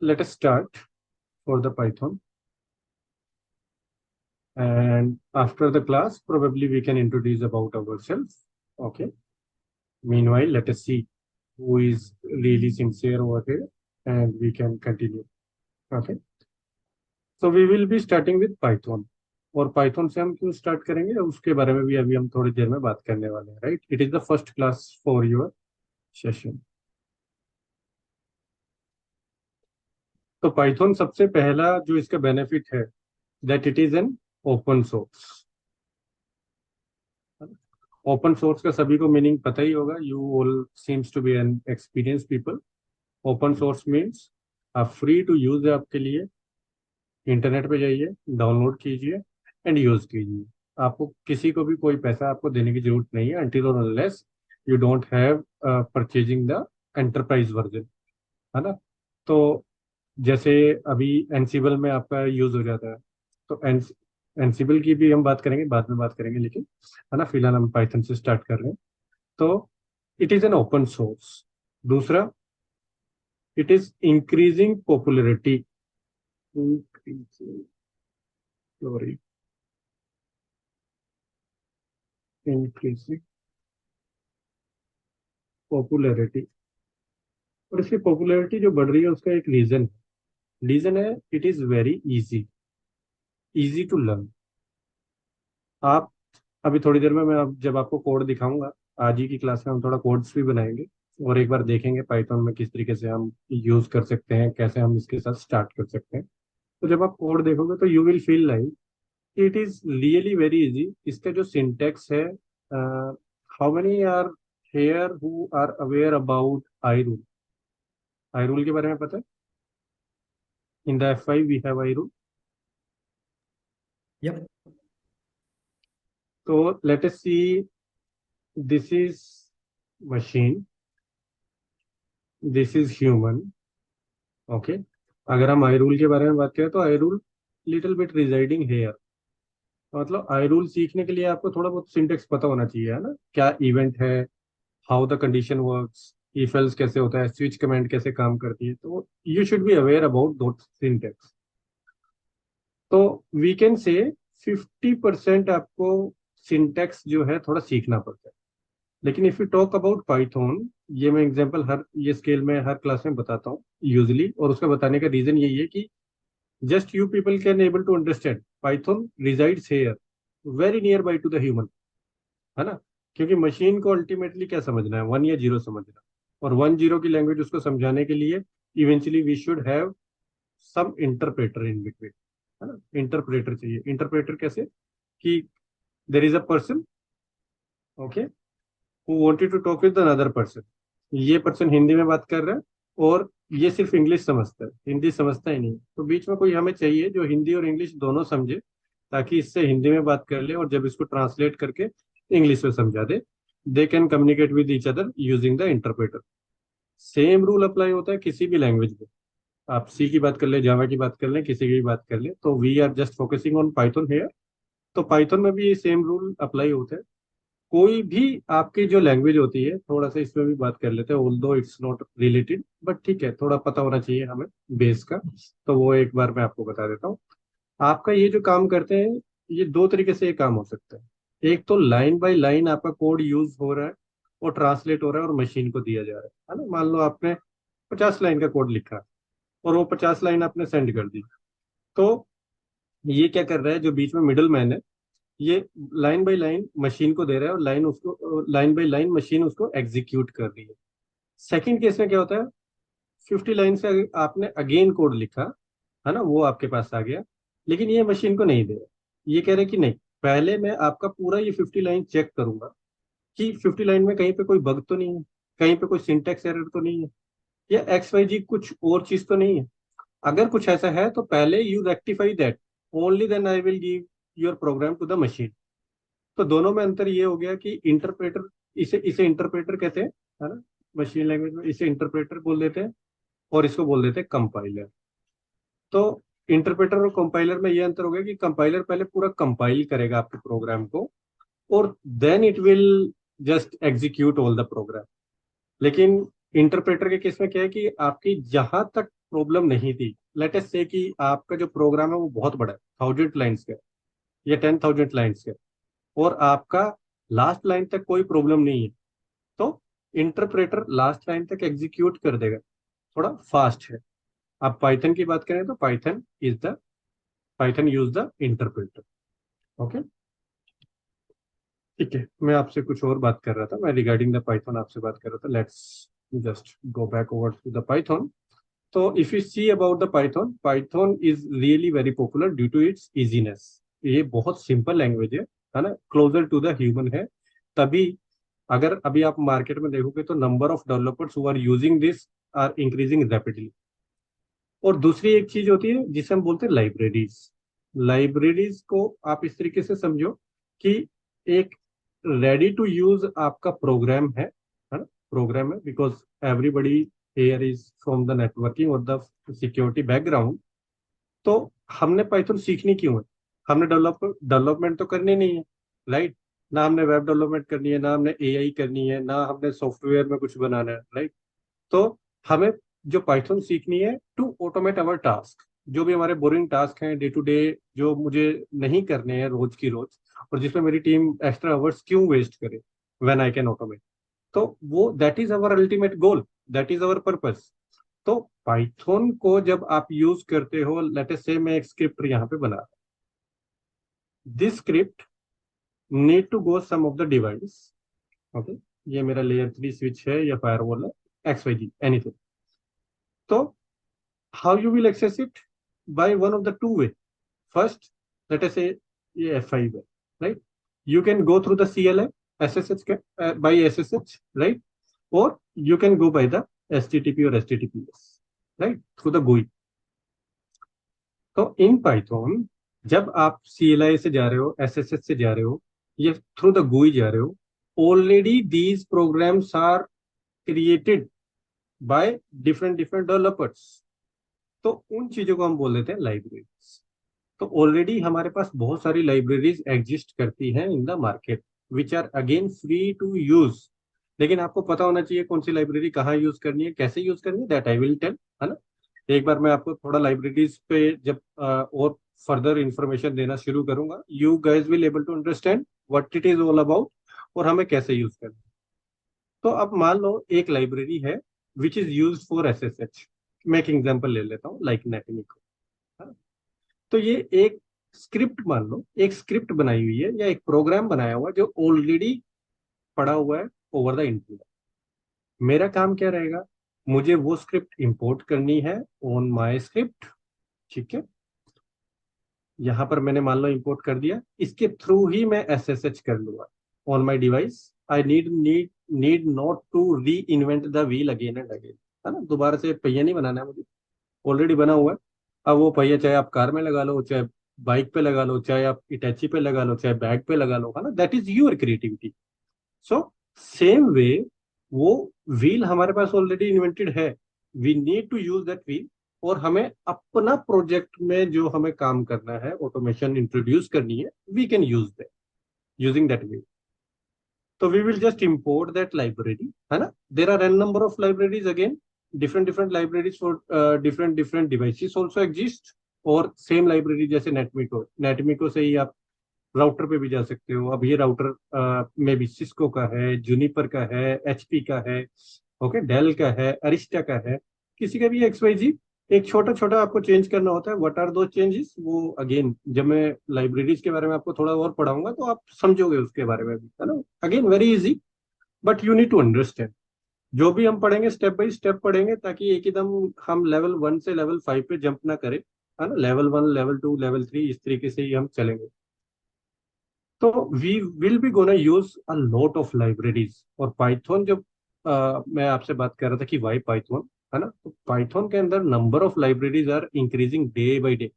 let us start for the Python. And after the class, probably we can introduce about ourselves. Okay. Meanwhile, let us see who is really sincere over here, and we can continue. Okay. So we will be starting with Python. और Python से हम क्यों start करेंगे उसके बारे में भी अभी हम थोड़ी देर में बात करने वाले हैं, right? It is the first class for your session. तो पाइथन सबसे पहला जो इसका बेनिफिट है that it is an open source. Open source का सभी को मीनिंग पता ही होगा. You all seems to be an experience people. Open source means आप फ्री टू यूज है आपके लिए. इंटरनेट पे जाइए, डाउनलोड कीजिए एंड यूज कीजिए. आपको किसी को भी कोई पैसा आपको देने की जरूरत नहीं है अनटिल और unless you don't have purchasing the enterprise version, है ना? तो जैसे अभी एनसीबल में आपका यूज हो जाता है, तो एनसीबल की भी हम बात करेंगे, बाद में बात करेंगे, लेकिन है ना, फिलहाल हम पाइथन से स्टार्ट कर रहे हैं. तो it is an open source. दूसरा, it is increasing popularity. Sorry, increasing popularity. और इसकी पॉपुलरिटी जो बढ़ रही है उसका एक रीजन है it is very easy to learn. आप अभी थोड़ी देर में मैं जब आपको कोड दिखाऊंगा, आज ही की क्लास में हम थोड़ा कोड्स भी बनाएंगे और एक बार देखेंगे पाइथन में किस तरीके से हम यूज कर सकते हैं, कैसे हम इसके साथ स्टार्ट कर सकते हैं. तो जब आप कोड देखोगे तो you will feel like it is really very easy. इसका जो सिंटेक्स है, how many are here who are aware about I rule? I rule के बारे में पता है? In the F5 we have I rule. Yep. तो let us see, this is machine, this is human. Okay. अगर हम आई rule के बारे में बात करें तो I rule little bit residing here. मतलब आई रूल सीखने के लिए आपको थोड़ा बहुत सिंटेक्स पता होना चाहिए, है ना? क्या इवेंट है, how the condition works, if else कैसे होता है, स्विच कमांड कैसे काम करती है. तो you should be aware about that syntax. तो वी कैन से 50% आपको सिंटेक्स जो है थोड़ा सीखना पड़ता है. लेकिन if you talk about Python, ये मैं एग्जांपल हर ये स्केल में हर क्लास में बताता हूँ यूजली, और उसका बताने का रीजन यही है कि just you people can able to understand Python resides here very near by to the human, है ना? क्योंकि मशीन को अल्टीमेटली क्या समझना है, वन या जीरो समझना. और वन जीरो की लैंग्वेज उसको समझाने के लिए eventually we should have some interpreter in between, है ना? इंटरप्रेटर चाहिए. इंटरप्रेटर कैसे? कि there is a person, okay, who wanted to talk with another person. ये पर्सन हिंदी में बात कर रहा है और ये सिर्फ इंग्लिश समझता है, हिंदी समझता ही नहीं. तो बीच में कोई हमें चाहिए जो हिंदी और इंग्लिश दोनों समझे, ताकि इससे हिंदी में बात कर ले और जब इसको ट्रांसलेट करके इंग्लिश में समझा दे. They can communicate with each other using the interpreter. Same rule apply होता है किसी भी लैंग्वेज में. आप सी की बात कर ले, जावा की बात कर ले, किसी की भी बात कर ले. तो we are just focusing on Python here. तो पाइथन में भी ये सेम रूल अप्लाई होता है. कोई भी आपकी जो लैंग्वेज होती है, थोड़ा सा इसमें भी बात कर लेते हैं, although it's not related, but ठीक है, थोड़ा पता होना चाहिए हमें बेस का. तो वो एक बार मैं आपको बता देता हूँ. आपका ये जो काम करते हैं, ये दो तरीके से ये काम हो सकता है. एक तो लाइन बाय लाइन आपका कोड यूज हो रहा है और ट्रांसलेट हो रहा है और मशीन को दिया जा रहा है ना? मान लो आपने 50 लाइन का कोड लिखा है और वो 50 लाइन आपने सेंड कर दी. तो ये क्या कर रहा है, जो बीच में मिडल मैन है, ये लाइन बाय लाइन मशीन को दे रहा है और लाइन बाय लाइन मशीन उसको एग्जीक्यूट कर रही है. सेकंड केस में क्या होता है, 50 लाइन से आपने अगेन कोड लिखा, है ना, वो आपके पास आ गया, लेकिन ये मशीन को नहीं दे रहा. ये कह रहे कि नहीं, पहले मैं आपका पूरा ये 50 लाइन चेक करूंगा कि 50 लाइन में कहीं पे कोई बग तो नहीं है, कहीं पे कोई सिंटेक्स एरर तो नहीं है, या एक्स वाई जी कुछ और चीज तो नहीं है. अगर कुछ ऐसा है तो पहले you rectify that, only then I will give your program to the machine. तो दोनों में अंतर ये हो गया कि इंटरप्रेटर, इसे इसे इंटरप्रेटर कहते हैं, है ना? मशीन लैंग्वेज में इसे इंटरप्रेटर बोल देते हैं और इसको बोल देते हैं कंपाइलर. तो इंटरप्रेटर और कंपाइलर में ये अंतर हो गया कि कंपाइलर पहले पूरा कंपाइल करेगा आपके प्रोग्राम को और then it will just execute all the program. लेकिन इंटरप्रेटर के केस में क्या है कि आपकी जहां तक प्रॉब्लम नहीं थी, लेट अस से कि आपका जो प्रोग्राम है वो बहुत बड़ा है, 1000 लाइन्स का या 10,000 लाइन्स का, और आपका लास्ट लाइन तक कोई प्रॉब्लम नहीं है, तो इंटरप्रेटर लास्ट लाइन तक एग्जीक्यूट कर देगा, थोड़ा फास्ट है। आप पाइथन की बात करें तो Python use the interpreter. Okay, ठीक है। मैं आपसे कुछ और बात कर रहा था, मैं रिगार्डिंग द पाइथन आपसे बात कर रहा था। Let's just go back over to the Python. So if you see about the Python, Python is really very popular due to its easiness. ये बहुत सिंपल लैंग्वेज है ना, क्लोजर टू द ह्यूमन है। तभी अगर अभी आप मार्केट में देखोगे तो number of developers who are using this are increasing rapidly. और दूसरी एक चीज होती है जिसे हम बोलते हैं लाइब्रेरीज। लाइब्रेरीज को आप इस तरीके से समझो कि एक रेडी टू यूज आपका प्रोग्राम है ना, प्रोग्राम है, because everybody here is from the networking और द सिक्योरिटी बैकग्राउंड। तो हमने पाइथन सीखनी क्यों है? हमने डेवलपमेंट तो करनी नहीं है, राइट? ना हमने वेब डेवलपमेंट करनी है, ना हमने एआई करनी है, ना हमने सॉफ्टवेयर में कुछ बनाना है, राइट? तो हमें जो पाइथन सीखनी है टू ऑटोमेट अवर टास्क, जो भी हमारे बोरिंग टास्क हैं डे टू डे, जो मुझे नहीं करने हैं रोज की रोज, और जिसमें मेरी टीम एक्स्ट्रा आवर्स क्यों वेस्ट करे व्हेन आई कैन ऑटोमेट। तो वो that is our ultimate goal, that is our purpose. तो पाइथन को जब आप यूज करते हो, लेट अस से मैं एक स्क्रिप्ट यहाँ पे बना, this script need to go some of the device. Okay, ये मेरा लेयर 3 स्विच है या फायरवॉल है, एक्स वाई जी एनीथिंग। तो how you will access it? By one of the two way. First, let us say ये F5 है, right? You can go through the CLI SSH by SSH, right? Or you can go by the HTTP or HTTPS, right? Through the GUI. तो in Python जब आप CLI से जा रहे हो, SSH से जा रहे हो, या थ्रू द GUI जा रहे हो, already these programs are created by different different developers. तो उन चीजों को हम बोल देते हैं लाइब्रेरीज। तो ऑलरेडी हमारे पास बहुत सारी लाइब्रेरीज एग्जिस्ट करती हैं in the market, which are again free to use. लेकिन आपको पता होना चाहिए कौन सी लाइब्रेरी कहाँ यूज करनी है, कैसे यूज करनी है, दैट आई विल टेल, है ना। एक बार मैं आपको थोड़ा लाइब्रेरीज पे जब और फर्दर इंफॉर्मेशन देना शुरू करूंगा, you guys will able to understand what it is all about और हमें कैसे यूज करना है। तो अब मान लो एक लाइब्रेरी है which is use for SSH। मैं एक एग्जाम्पल ले लेता हूँ, लाइक नेटमिको। तो ये एक स्क्रिप्ट, मान लो एक स्क्रिप्ट बनाई हुई है या एक प्रोग्राम बनाया हुआ है जो ऑलरेडी पड़ा हुआ है ओवर द इंटरनेट। मेरा काम क्या रहेगा? मुझे वो स्क्रिप्ट इंपोर्ट करनी है ऑन माय स्क्रिप्ट, ठीक है। यहाँ पर मैंने मान लो इंपोर्ट कर दिया, इसके थ्रू ही मैं SSH कर लूंगा on my device. I need not to reinvent the wheel again and again, है ना। दोबारा से पहिया नहीं बनाना है मुझे, ऑलरेडी बना हुआ है। अब वो पहिया चाहे आप कार में लगा लो, चाहे बाइक पे लगा लो, चाहे आप इटैची पे लगा लो, चाहे बैग पे लगा लो, है ना, that is your creativity. So same way, वो व्हील हमारे पास ऑलरेडी इन्वेंटेड है, we need to use that wheel. और हमें अपना प्रोजेक्ट में जो हमें काम करना है, ऑटोमेशन इंट्रोड्यूस करनी है, we can use that using that wheel. तो we will just import that library, है ना। There are n number of libraries again, different different libraries for different different devices also exist. और same library जैसे Netmiko, नेटमिको से ही आप router पे भी जा सकते हो। अब ये राउटर में भी सिस्को का है, जूनिपर का है, HP का है, ओके, डेल का है, अरिस्टा का है, किसी का भी XYZ। एक छोटा छोटा आपको चेंज करना होता है, व्हाट आर दो चेंजेस, वो अगेन जब मैं लाइब्रेरीज के बारे में आपको थोड़ा और पढ़ाऊंगा तो आप समझोगे उसके बारे में भी, है ना। Again very easy, but you need to understand. जो भी हम पढ़ेंगे स्टेप बाय स्टेप पढ़ेंगे, ताकि एक एकदम हम लेवल 1 से लेवल 5 पे जंप ना करें, है ना। लेवल 1, लेवल 2, लेवल 3, इस तरीके से ही हम चलेंगे। तो we will be gonna use a lot of libraries. और पाइथन जब मैं आपसे बात कर रहा था कि वाई पाइथन, है ना, तो पाइथन के अंदर number of libraries are increasing day by day.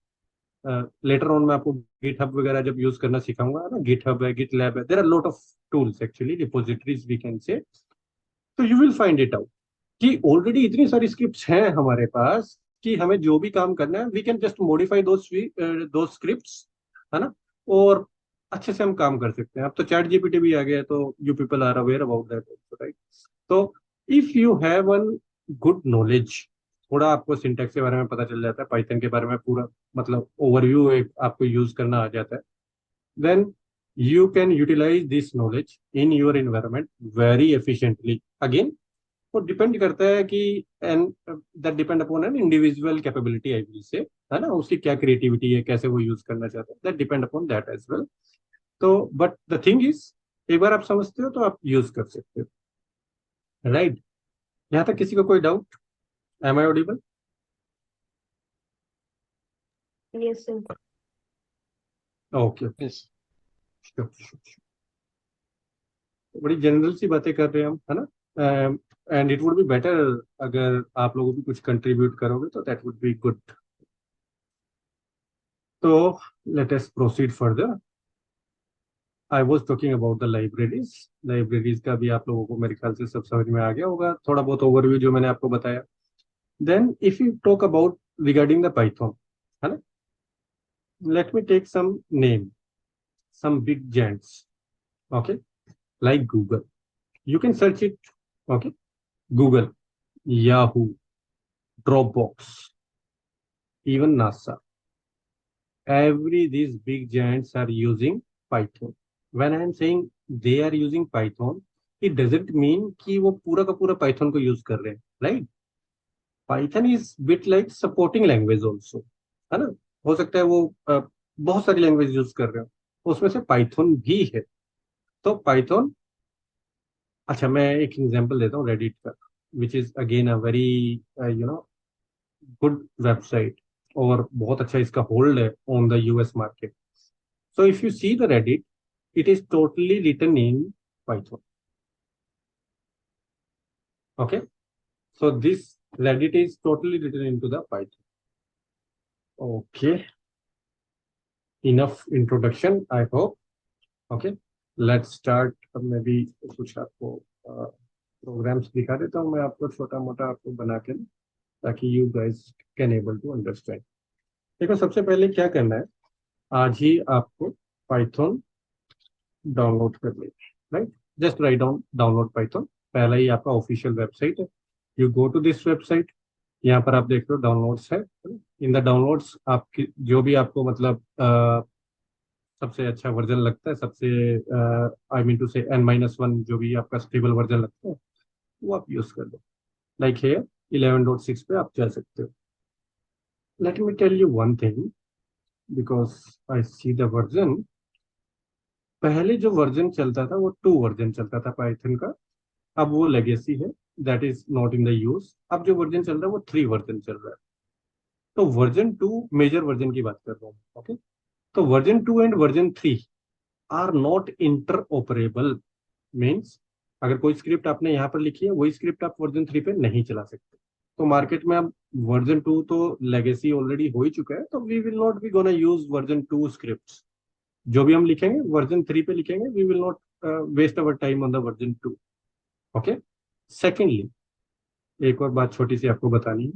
Later on मैं आपको गिट हब वगैरह जब यूज करना सिखाऊंगा, है ना, गिट हब है, गिट लैब है, there are lot of tools actually, repositories we can say. तो you will find it out कि ऑलरेडी इतनी सारी स्क्रिप्ट्स हैं हमारे पास कि हमें जो भी काम करना है वी कैन जस्ट मॉडिफाई दो स्क्रिप्ट्स, है ना। और अच्छे से हम काम कर सकते हैं। अब तो चैट जीपीटी भी आ गया है, तो you people are aware about that, right? तो if you have one good knowledge थोड़ा आपको सिंटैक्स के बारे में पता चल जाता है, पाइथन के बारे में पूरा मतलब ओवरव्यू एक आपको यूज करना आ जाता है, then you can utilize this knowledge in your environment very efficiently. Again, वो डिपेंड करता है कि and that depend upon an individual capability I will say, है ना, उसकी क्या क्रिएटिविटी है, कैसे वो यूज करना चाहते हैं, that depend upon that as well. तो बट द थिंग इज, एक बार आप समझते हो तो आप यूज कर सकते हो, राइट? यहाँ तक किसी को कोई doubt? Am I audible? Yes, sir. Okay, Yes. बड़ी जनरल सी बातें कर रहे हैं हम, है ना? And it would be better अगर आप लोगों भी कुछ कंट्रीब्यूट करोगे तो दैट वुड बी गुड। तो let us proceed further. I was talking about the libraries. Libraries का भी आप लोगों को मेरे ख्याल से सब समझ में आ गया होगा, थोड़ा बहुत ओवरव्यू जो मैंने आपको बताया। Then if you talk about regarding the Python, है ना, let me take some name, some big giants, okay, like Google. You can search it, okay? Google, Yahoo, Dropbox, even NASA. Every these big giants are using Python. When I am saying they are using Python, it doesn't mean कि वो पूरा का पूरा Python को use कर रहे हैं, right? Python is bit like supporting language also, है ना? हो सकता है वो बहुत सारी लैंग्वेज यूज कर रहे हो, उसमें से Python भी है। तो Python, अच्छा मैं एक एग्जांपल देता हूँ रेडिट का, which is again a very you know good website, और बहुत अच्छा इसका होल्ड है on the US market. So if you see the Reddit, it is totally written in Python. Okay, so this Reddit is totally written into the Python. Okay, enough introduction, I hope. Okay, let's start. अब मैं भी कुछ आपको programmes दिखा देता हूँ, मैं आपको छोटा मोटा आपको बना के, ताकि you guys can able to understand. देखो सबसे पहले क्या करना है, आज ही आपको पाइथन डाउनलोड कर लेना, right? Just write down download Python, पहला ही आपका ऑफिशियल वेबसाइट है। You go to this website, यहाँ पर आप देख रहे हो डाउनलोड्स है। इन द डाउनलोड्स आपकी जो भी आपको मतलब सबसे अच्छा वर्जन लगता है, सबसे आई मीन टू से N-1 जो भी आपका स्टेबल वर्जन लगता है, वो आप यूज कर लो। लाइक हेयर 11.6 पे आप जा सकते हो। Let me tell you one thing, because I see the version. पहले जो वर्जन चलता था वो 2 वर्जन चलता था पाइथन का, अब वो लेगेसी है, that is not in the use. अब जो वर्जन चल रहा है वो 3 वर्जन चल रहा है। तो वर्जन 2 मेजर वर्जन की बात कर रहा हूँ, ओके? तो version 2 and version 3 are not interoperable. मीन्स अगर कोई स्क्रिप्ट आपने यहाँ पर लिखी है, वही स्क्रिप्ट आप वर्जन 3 पे नहीं चला सकते। तो मार्केट में अब वर्जन 2 तो लेगेसी ऑलरेडी हो ही चुका है, तो we will not be gonna use version 2 script. जो भी हम लिखेंगे वर्जन 3 पे लिखेंगे, we will not waste our time on the version 2। Okay, secondly एक और बात छोटी सी आपको बतानी है,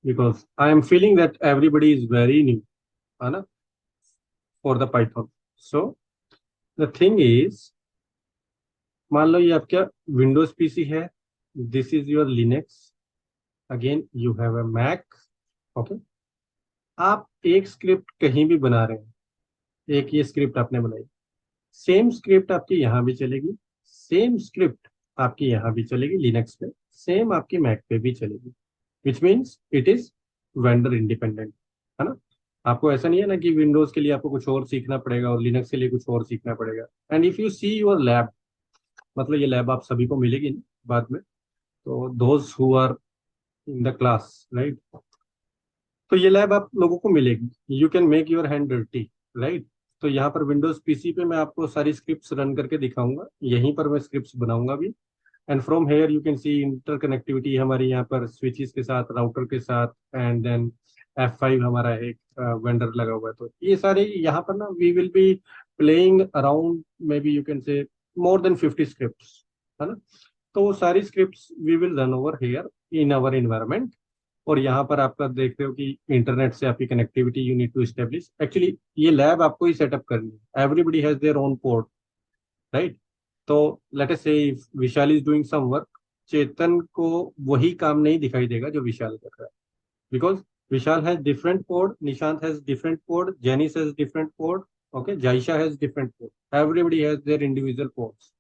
because I am feeling that everybody is very new, है ना, for the Python. So the thing is, मान लो ये आपका विंडोज पीसी है, this is your Linux, again you have a Mac, okay? आप एक स्क्रिप्ट कहीं भी बना रहे हैं, एक ये स्क्रिप्ट आपने बनाई, सेम स्क्रिप्ट आपकी यहाँ भी चलेगी, सेम स्क्रिप्ट आपकी यहाँ भी चलेगी लिनक्स पे, सेम आपकी मैक पे भी चलेगी, which means it is vendor independent, है ना? आपको ऐसा नहीं है ना कि विंडोज के लिए आपको कुछ और सीखना पड़ेगा और लिनक्स के लिए कुछ और सीखना पड़ेगा। And if you see your lab, मतलब ये लैब आप सभी को मिलेगी ना बाद में, तो those who are in the class, right? तो ये लैब आप लोगों को मिलेगी, you can make your hand dirty, right? तो यहाँ पर विंडोज पीसी पे मैं आपको सारी स्क्रिप्ट्स रन करके दिखाऊंगा, यहीं पर मैं स्क्रिप्ट्स बनाऊंगा भी। And from here you can C interconnectivity हमारी यहाँ पर स्विचेस के साथ, राउटर के साथ, एंड देन F5 हमारा एक वेंडर लगा हुआ है। तो ये सारे यहाँ पर ना we will be playing around maybe you can say more then 50 scripts, है ना? तो वो सारी scripts we will run over here in our environment. और यहाँ पर आपका देख रहे हो कि इंटरनेट से आपकी connectivity you need to establish. Actually ये लैब आपको ही सेटअप करनी है, everybody has their own port, right? तो let us say Vishal is doing some work, Chetan को वही काम नहीं दिखाई देगा जो विशाल कर रहा है, because Vishal has different code, Nishant has different code, Janice has different code, okay, Jaisha has different code, everybody has their individual codes.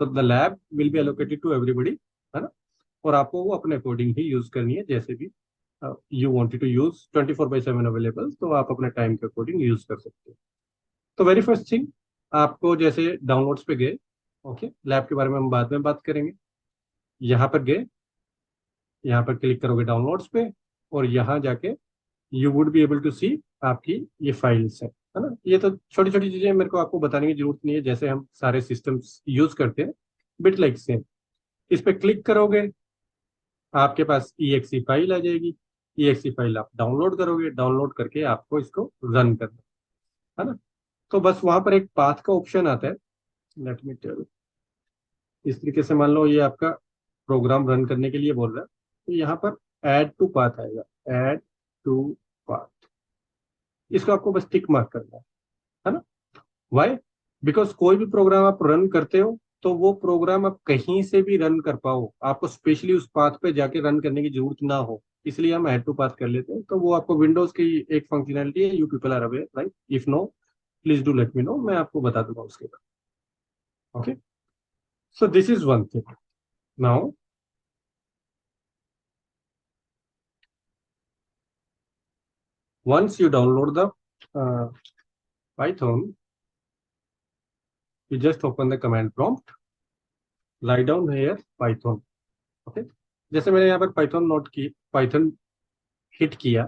तो the lab will be allocated to everybody, है ना, और आपको वो अपने अकॉर्डिंग ही यूज करनी है, जैसे भी you wanted to use 24/7 available, तो आप अपने टाइम के अकॉर्डिंग यूज कर सकते हो। तो वेरी फर्स्ट थिंग, आपको जैसे डाउनलोड्स पे गए, ओके, लैब के बारे में हम बाद में बात करेंगे। यहाँ पर गए, यहाँ पर क्लिक करोगे डाउनलोड्स पे, और यहाँ जाके you would be able to see आपकी ये फाइल्स है ना। ये तो छोटी छोटी चीजें मेरे को आपको बताने की जरूरत नहीं है, जैसे हम सारे सिस्टम्स यूज करते हैं, बिट लाइक सेम। इस पे क्लिक करोगे, आपके पास EXE फाइल आ जाएगी। EXE फाइल आप डाउनलोड करोगे, डाउनलोड करके आपको इसको रन करना है ना। तो बस वहां पर एक पाथ का ऑप्शन आता है, लेट मी टेल। इस तरीके से मान लो ये आपका प्रोग्राम रन करने के लिए बोल रहा है, तो यहाँ पर ऐड टू पाथ आएगा, ऐड टू पाथ। इसको आपको बस टिक मार्क करना है ना। वाई? बिकॉज कोई भी प्रोग्राम आप रन करते हो, तो वो प्रोग्राम आप कहीं से भी रन कर पाओ, आपको स्पेशली उस पाथ पे जाके रन करने की जरूरत ना हो, इसलिए हम ऐड टू पाथ कर लेते हैं। तो वो आपको विंडोज की एक फंक्शनैलिटी है, you people are aware, right? If no, please do let me know, मैं आपको बता दूंगा उसके बाद। Okay, so this is one thing. Now once you download the Python, you just open the command prompt, write down here Python, okay. जैसे मैंने यहाँ पर पाइथन नोट की, पाइथन हिट किया,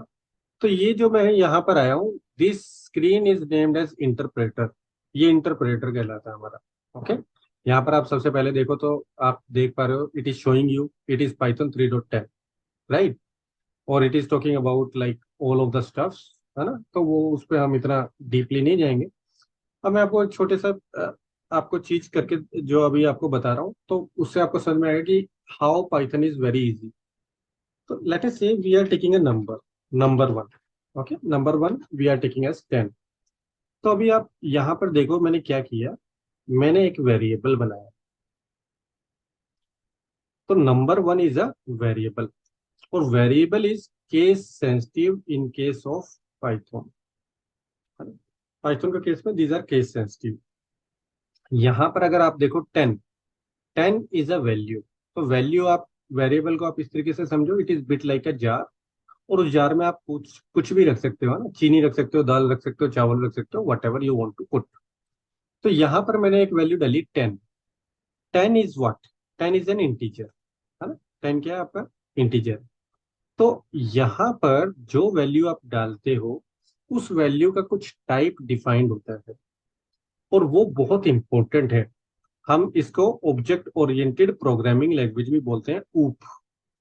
तो ये जो मैं यहाँ पर आया हूँ, this screen is named as interpreter. ये इंटरप्रेटर कहलाता है हमारा, ओके। यहाँ पर आप सबसे पहले देखो तो आप देख पा रहे हो, it is showing you it is Python 3.10, right? और it is talking about like all of the stuffs, है ना। तो वो उस पर हम इतना डीपली नहीं जाएंगे। अब मैं आपको एक छोटे सा आपको चीज करके जो अभी आपको बता रहा हूँ, तो उससे आपको समझ में आएगा कि how Python is very easy. तो let us say we are taking a number one, okay, number one we are taking as 10। तो अभी आप यहाँ पर देखो मैंने क्या किया, मैंने एक वेरिएबल बनाया। तो number one is a variable, और variable is case sensitive in case of Python. Python के केस में दीज आर केस सेंसिटिव। यहाँ पर अगर आप देखो 10, 10 इज अ वैल्यू। तो वैल्यू आप, वेरिएबल को आप इस तरीके से समझो, it is bit like a jar, और उस जार में आप कुछ कुछ भी रख सकते हो, है ना। चीनी रख सकते हो, दाल रख सकते हो, चावल रख सकते हो, whatever you want to put. तो यहाँ पर मैंने एक वैल्यू डाली 10। 10 is what? 10 is an integer, है ना। 10 क्या है आपका? इंटीजर। तो यहाँ पर जो वैल्यू आप डालते हो, उस वैल्यू का कुछ टाइप डिफाइंड होता है, और वो बहुत इंपॉर्टेंट है। हम इसको ऑब्जेक्ट ओरिएंटेड प्रोग्रामिंग लैंग्वेज भी बोलते हैं, ऊप,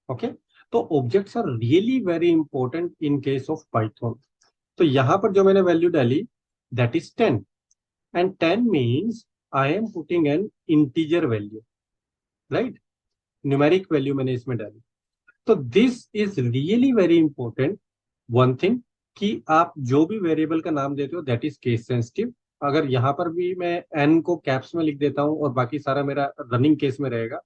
ओके। तो objects are really very important in case of Python. तो यहाँ पर जो मैंने वैल्यू डाली, that is 10, and 10 means I am putting an integer value, right? Numeric value मैंने इसमें डाली। तो this is really very important one thing, कि आप जो भी वेरिएबल का नाम देते हो दैट इज केस सेंसिटिव। अगर यहाँ पर भी मैं एन को कैप्स में लिख देता हूँ और बाकी सारा मेरा रनिंग केस में रहेगा,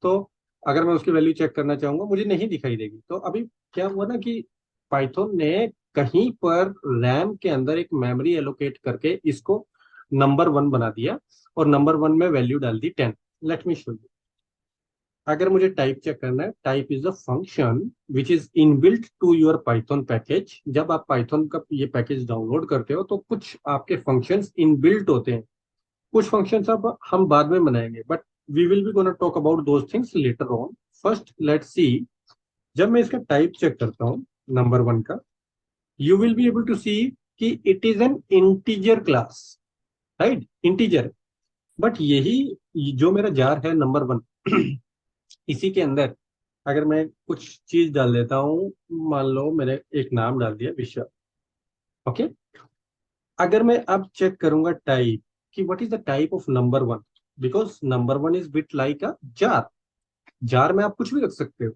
तो अगर मैं उसकी वैल्यू चेक करना चाहूंगा मुझे नहीं दिखाई देगी। तो अभी क्या हुआ ना कि पाइथन ने कहीं पर रैम के अंदर एक मेमोरी एलोकेट करके इसको नंबर वन बना दिया, और नंबर वन में वैल्यू डाल दी 10। Let me show you. अगर मुझे टाइप चेक करना है, type is a function which is inbuilt to your Python package. जब आप पाइथन का ये पैकेज डाउनलोड करते हो, तो कुछ आपके फंक्शंस इनबिल्ट होते हैं, कुछ फंक्शंस अब हम बाद में बनाएंगे, but we will be gonna talk about those things later on. First let's see, जब मैं इसका टाइप चेक करता हूँ नंबर वन का, you will be able to see कि it is an integer class, right? Integer. But यही जो मेरा जार है नंबर वन, इसी के अंदर अगर मैं कुछ चीज डाल देता हूँ, मान लो मैंने एक नाम डाल दिया विश्व, ओके। अगर मैं अब चेक करूंगा टाइप, कि what is the type of number one, because number one is bit like a jar. Jar में आप कुछ भी रख सकते हो,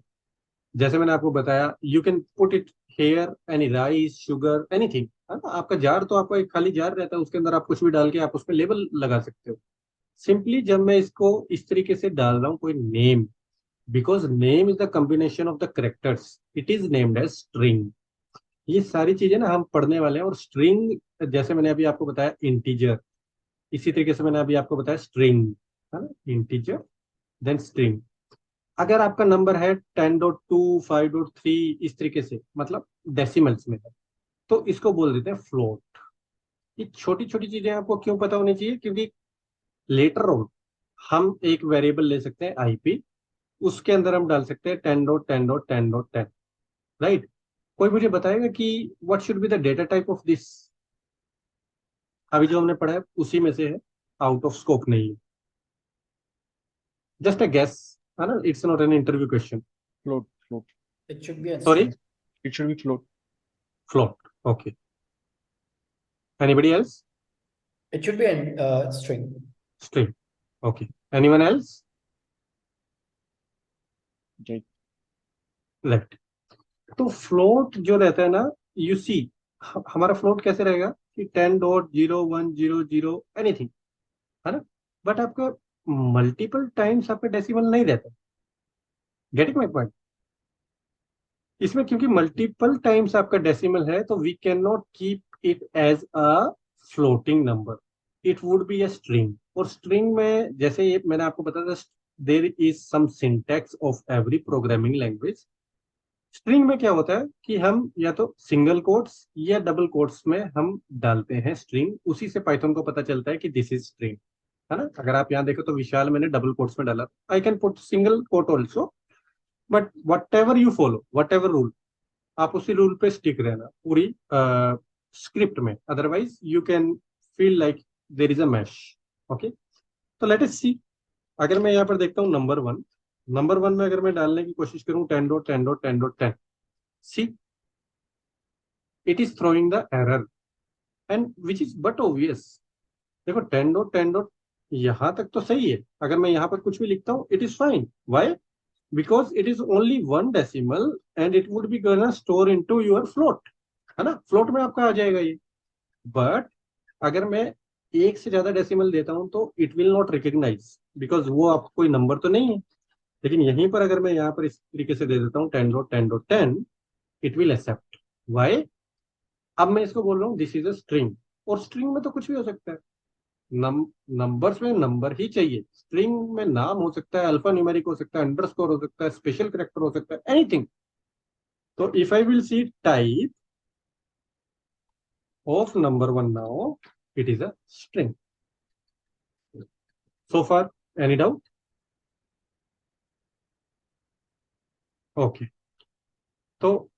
जैसे मैंने आपको बताया, you can put it here any rice, sugar, anything, है ना। आपका जार तो आपका एक खाली जार रहता है, उसके अंदर आप कुछ भी डाल के आप उसमें लेबल लगा सकते हो। सिंपली जब मैं इसको इस तरीके से डाल रहा हूँ कोई name, because name is the combination of the characters, it is named as string. ये सारी चीजें ना हम पढ़ने वाले हैं। और स्ट्रिंग, जैसे मैंने अभी आपको बताया इंटीजर, इसी तरीके से मैंने अभी आपको बताया स्ट्रिंग, है ना, इंटीजर देन स्ट्रिंग। अगर आपका नंबर है 10.2, 5.3, इस तरीके से, मतलब डेसिमल्स में है, तो इसको बोल देते हैं फ्लोट। ये छोटी छोटी चीजें आपको क्यों पता होनी चाहिए? क्योंकि लेटर ऑन हम एक वेरिएबल ले सकते हैं आईपी, उसके अंदर हम डाल सकते हैं 10.10.10.10, राइट। कोई मुझे बताएगा कि what should be the data type of this? अभी जो हमने पढ़ा है उसी में से है, आउट ऑफ स्कोप नहीं है, जस्ट अ गेस, है ना, it's not an interview question. Float, float. It should be a sorry, string. It should be float. Float, okay. Anybody else? It should be a string. String, okay. Anyone else? Right. Left. तो float जो रहता है ना, you see, हमारा float कैसे रहेगा कि 10.0100 anything, है ना। बट आपका मल्टीपल टाइम्स आपका डेसिमल नहीं रहता। Getting my point? इसमें क्योंकि मल्टीपल टाइम्स आपका डेसिमल है, तो we can not keep it as a floating number, it would be a string. और स्ट्रिंग में, जैसे ये मैंने आपको बताया था, there is some syntax of every programming language. String में क्या होता है कि हम या तो सिंगल कोट्स या डबल कोट्स में हम डालते हैं स्ट्रिंग, उसी से पाइथन को पता चलता है कि दिस इज स्ट्रिंग, है ना। अगर आप यहाँ देखो तो विशाल मैंने डबल कोट्स में डाला, I can put single quote also, but whatever you follow, whatever rule, आप उसी रूल पे स्टिक रहना पूरी स्क्रिप्ट में, otherwise you can feel like there is a mash. Okay, तो लेट अस सी। अगर मैं यहाँ पर देखता हूँ नंबर वन में अगर मैं डालने की कोशिश करूँ 10.10.10.10, see, it is throwing the error, and which is but obvious. देखो 10.10, यहाँ तक तो सही है। अगर मैं यहाँ पर कुछ भी लिखता हूँ, it is fine. Why? Because it is only one decimal and it would be gonna store into your float, है ना, फ्लोट में आपका आ जाएगा ये। बट अगर मैं एक से ज्यादा डेसिमल देता हूं तो it will not recognise, because वो आपको कोई नंबर तो नहीं है। लेकिन यहीं पर अगर मैं यहाँ पर इस तरीके से दे देता हूँ 10.10.10, इट विल एक्सेप्ट। वाई? अब मैं इसको बोल रहा हूँ दिस इज अ स्ट्रिंग, और स्ट्रिंग में तो कुछ भी हो सकता है। नंबर्स में नंबर ही चाहिए, स्ट्रिंग में नाम हो सकता है, अल्फा न्यूमेरिक हो सकता है, अंडरस्कोर हो सकता है, स्पेशल करेक्टर हो सकता है, एनीथिंग। तो if I will see type of number one now, it is a string. So far any doubt? Okay, तो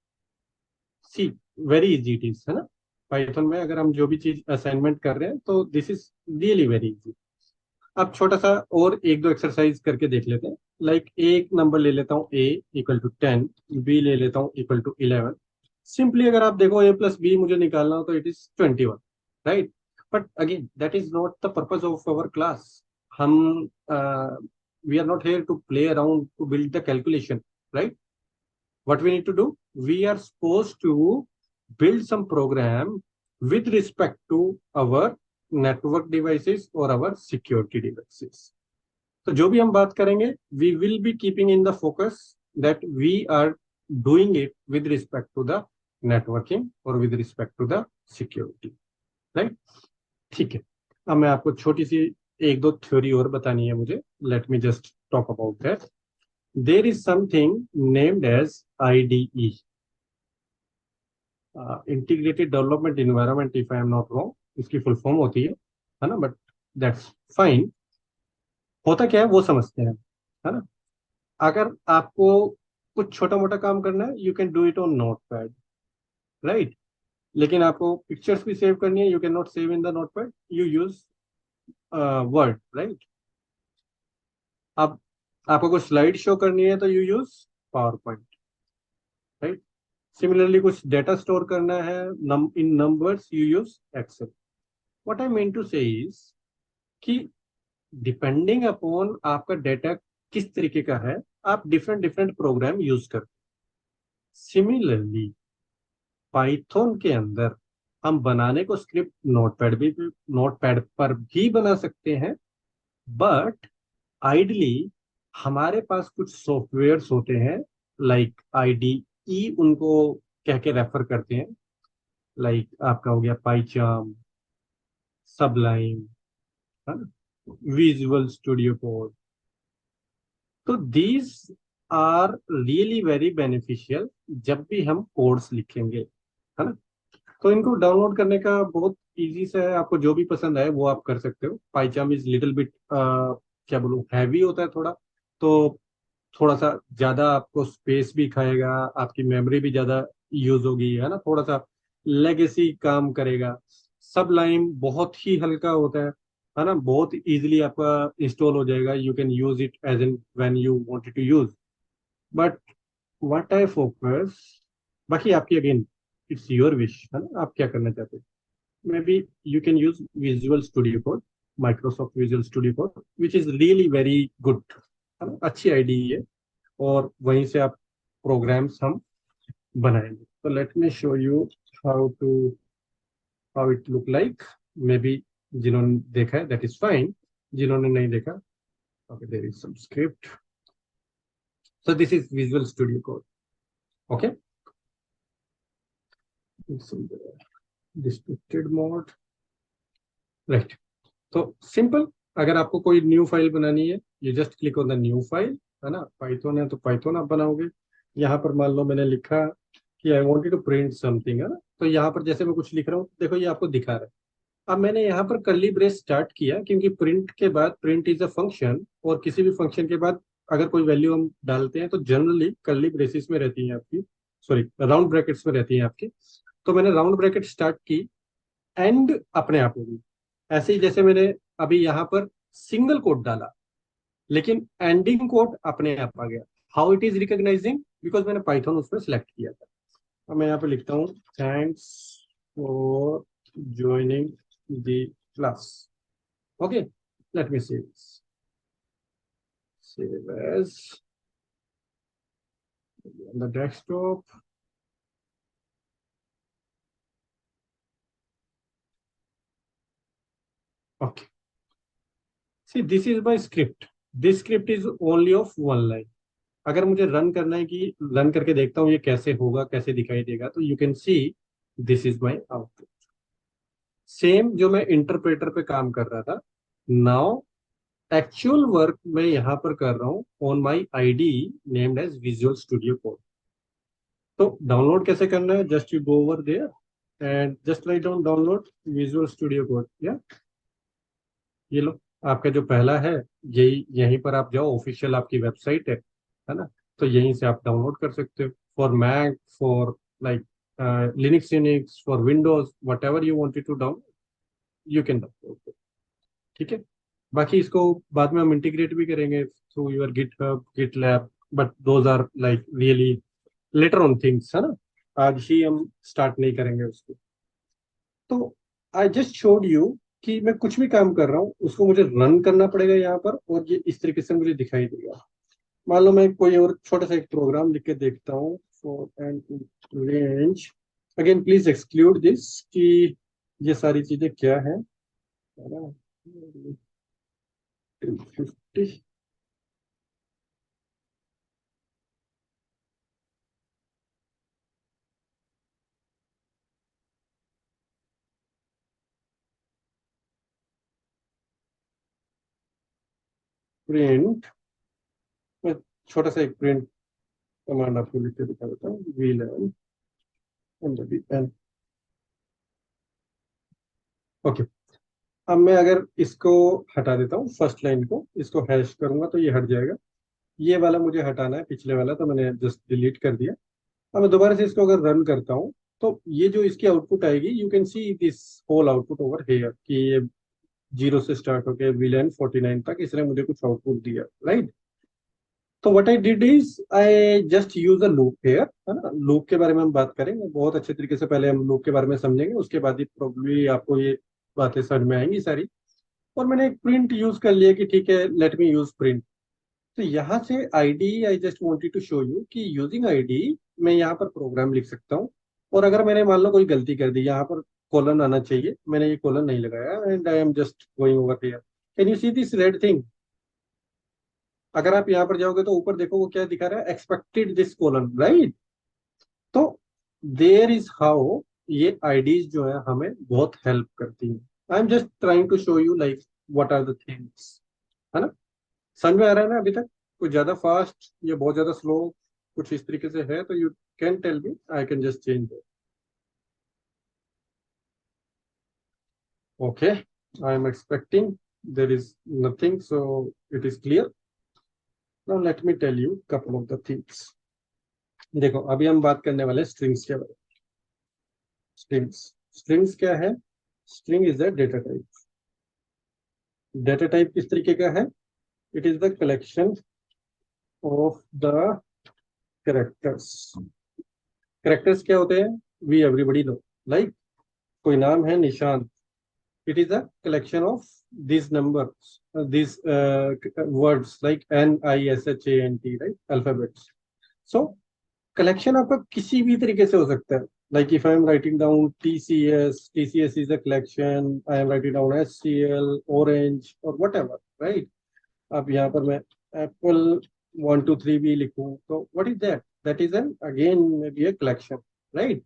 see, very easy it is, है ना। पाइथन में अगर हम जो भी चीज असाइनमेंट कर रहे हैं तो this is really very easy. अब छोटा सा और एक दो एक्सरसाइज करके देख लेते हैं। लाइक एक नंबर ले लेता हूँ a इक्वल टू 10, b ले लेता हूँ इक्वल टू 11। सिंपली अगर आप देखो a प्लस बी मुझे निकालना हो तो it is 21, right. But again that is not the purpose of our class. हम we are not here to play around to build the calculation, right. what we need to do, we are supposed to build some program with respect to our network devices or our security devices. तो जो भी हम बात करेंगे, we will be keeping in the focus that we are doing it with respect to the networking or with respect to the security, right? ठीक है। अब मैं आपको छोटी सी एक दो थ्योरी और बतानी है मुझे, let me just talk about that. there is something named as IDE, integrated development environment, if I am not wrong इसकी फुल फॉर्म होती है ना, बट दैट्स फाइन। होता क्या है वो समझते हैं, है ना। अगर आपको कुछ छोटा मोटा काम करना है, you can do it on notepad, right. लेकिन आपको पिक्चर्स भी सेव करनी है, you can not save in the notepad, you use word, right. अब आपको कुछ स्लाइड शो करनी है तो you use PowerPoint, right. Similarly कुछ डेटा स्टोर करना है in numbers, you use Excel. What I mean to say is कि डिपेंडिंग अपॉन आपका डेटा किस तरीके का है, आप डिफरेंट डिफरेंट प्रोग्राम यूज करते हैं। सिमिलरली पाइथन के अंदर हम बनाने को स्क्रिप्ट नोटपैड पर भी बना सकते हैं, बट आइडली हमारे पास कुछ सॉफ्टवेयर्स होते हैं, लाइक आईडीई उनको कह के रेफर करते हैं, लाइक आपका हो गया पाइचार्म, सबलाइन, है ना, विजुअल स्टूडियो कोड। तो these are really very beneficial जब भी हम कोड्स लिखेंगे, है ना। तो इनको डाउनलोड करने का बहुत इजी सा है, आपको जो भी पसंद आए वो आप कर सकते हो। पाइचाम इज लिटिल बिट क्या बोलूं, हैवी होता है थोड़ा, तो थोड़ा सा ज्यादा आपको स्पेस भी खाएगा, आपकी मेमोरी भी ज्यादा यूज होगी, है ना, थोड़ा सा लेगेसी काम करेगा। सब लाइन बहुत ही हल्का होता है ना, बहुत इजीली आपका इंस्टॉल हो जाएगा, you can use it as an when you wanted to use. But what I focus, बाकी आपकी अगेन इट्स योर विश, है ना, आप क्या करना चाहते हो। May be you can use visual Studio code, Microsoft visual Studio code which is really very good, है ना, अच्छी आईडी है। और वहीं से आप प्रोग्राम्स हम बनाएंगे। तो let me show you how to, how it look like. Maybe जिन्होंने देखा है दैट इज फाइन, जिन्होंने नहीं देखा, okay, there is some script. So this is Visual Studio Code, okay, restricted mode, right. तो सिंपल, अगर आपको कोई न्यू फाइल बनानी है, you just click on the new file, है ना, पाइथन है तो पाइथन आप बनाओगे। यहाँ पर मान लो मैंने लिखा कि I wanted to print something, है ना, तो यहाँ पर जैसे मैं कुछ लिख रहा हूँ, देखो ये आपको दिखा रहा है। अब मैंने यहाँ पर कर्ली ब्रेस स्टार्ट किया क्योंकि प्रिंट के बाद, प्रिंट इज अ फंक्शन, और किसी भी फंक्शन के बाद अगर कोई वैल्यू हम डालते हैं तो जनरली कर्ली ब्रेसिस में रहती है आपकी, सॉरी राउंड ब्रैकेट्स में रहती है आपकी। तो मैंने राउंड ब्रैकेट स्टार्ट की, एंड अपने आप होगी। ऐसे ही जैसे मैंने अभी यहाँ पर सिंगल कोट डाला, लेकिन एंडिंग कोट अपने आप आ गया। How it is recognising, because मैंने पाइथन उसमें सेलेक्ट किया था। अब मैं यहाँ पे लिखता हूँ thanks for joining the class, okay, let me save as on the desktop, okay, see this is my script, this script is only of one line। अगर मुझे रन करना है कि रन करके देखता हूँ ये कैसे होगा, कैसे दिखाई देगा, तो you can see this is my output. Same जो मैं इंटरप्रेटर पे काम कर रहा था, नाउ एक्चुअल वर्क मैं यहाँ पर कर रहा हूँ on my ID named as Visual Studio Code. तो डाउनलोड कैसे करना है, just you go over there and just write down download Visual Studio Code, या ये लो, आपका जो पहला है, यही यहीं पर आप जाओ, ऑफिशियल आपकी वेबसाइट है ना, तो यहीं से आप डाउनलोड कर सकते हो, for Mac, for like Linux, Unix, for Windows, whatever you wanted to down, you can download, ठीक है। बाकी इसको बाद में हम इंटीग्रेट भी करेंगे through your GitHub, GitLab, but those are like really later on things, है ना, आज ही हम स्टार्ट नहीं करेंगे उसको। तो आई जस्ट शोड यू कि मैं कुछ भी काम कर रहा हूँ उसको मुझे रन करना पड़ेगा यहाँ पर, और ये इस तरीके से मुझे दिखाई देगा। मान लो मैं कोई और छोटा सा एक प्रोग्राम लिख के देखता हूँ for in range, again please exclude this कि ये सारी चीजें क्या है ना, 250 प्रिंट, मैं छोटा सा एक प्रिंट कमांड आपको लिख के दिखा देता हूँ, VLAN एन, ओके। अब मैं अगर इसको हटा देता हूँ, फर्स्ट लाइन को, इसको हैश करूंगा तो ये हट जाएगा। ये वाला मुझे हटाना है, पिछले वाला तो मैंने जस्ट डिलीट कर दिया। अब मैं दोबारा से इसको अगर रन करता हूँ, तो ये जो इसकी आउटपुट आएगी, you can see this whole output over here कि ये 0 से स्टार्ट होकर VLAN 49 तक इसने मुझे कुछ आउटपुट दिया, राइट। तो what I did is I just use a loop here, है ना, लूप के बारे में हम बात करेंगे बहुत अच्छे तरीके से, पहले हम लूप के बारे में समझेंगे, उसके बाद ही प्रॉब्लली आपको ये बातें समझ में आएंगी सारी। और मैंने एक प्रिंट यूज कर लिया कि ठीक है, लेट मी यूज प्रिंट। तो यहाँ से ID, I just wanted to show you कि यूजिंग आईडी मैं यहाँ पर प्रोग्राम लिख सकता हूँ। और अगर मैंने मान लो कोई गलती कर दी, यहाँ पर कॉलन आना चाहिए, मैंने ये कॉलन नहीं लगाया, and I am just going over here, can you see this red thing. अगर आप यहाँ पर जाओगे तो ऊपर देखो वो क्या दिखा रहा है, एक्सपेक्टेड दिस कोलन, राइट। तो देयर इज हाउ ये आईडीज जो है हमें बहुत हेल्प करती हैं। I am just trying to show you like what are the things, है ना। समझ में आ रहा है ना अभी तक? कुछ ज्यादा फास्ट या बहुत ज्यादा स्लो कुछ इस तरीके से है तो you can tell me, I can just change it. Okay, I am expecting there is nothing, so it is clear. Now let me tell you couple of the things. देखो अभी हम बात करने वाले स्ट्रिंग्स के बारे में। स्ट्रिंग्स, स्ट्रिंग्स क्या है? String is a data type. Data type किस तरीके का है? It is the collection of the characters. Characters क्या होते हैं? वी एवरीबडी नो, लाइक कोई नाम है Nishant, it is a collection of these numbers, these words like NISHANT, right, alphabets. So collection आपका किसी भी तरीके से हो सकता है, like if I am writing down TCS is a collection, I am writing down SCL, Orange or whatever, right? अब यहाँ पर मैं Apple 1 2 3 भी लिखूं तो what is that? That is an again maybe a collection, right?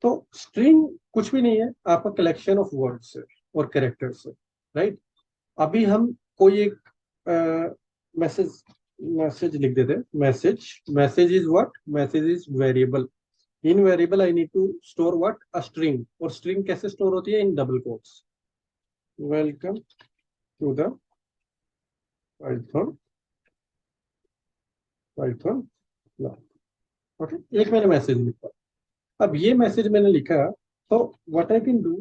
तो string कुछ भी नहीं है, आपका कलेक्शन ऑफ वर्ड्स है और कैरेक्टर्स है, राइट। अभी हम कोई एक मैसेज मैसेज लिख देते हैं। Message, message is what? Message is variable. In variable I need to store what? A string. और स्ट्रिंग कैसे स्टोर होती है? In double quotes. Welcome to the Python, Python. Okay, एक मैंने मैसेज लिखा। अब ये मैसेज मैंने लिखा तो what I can do,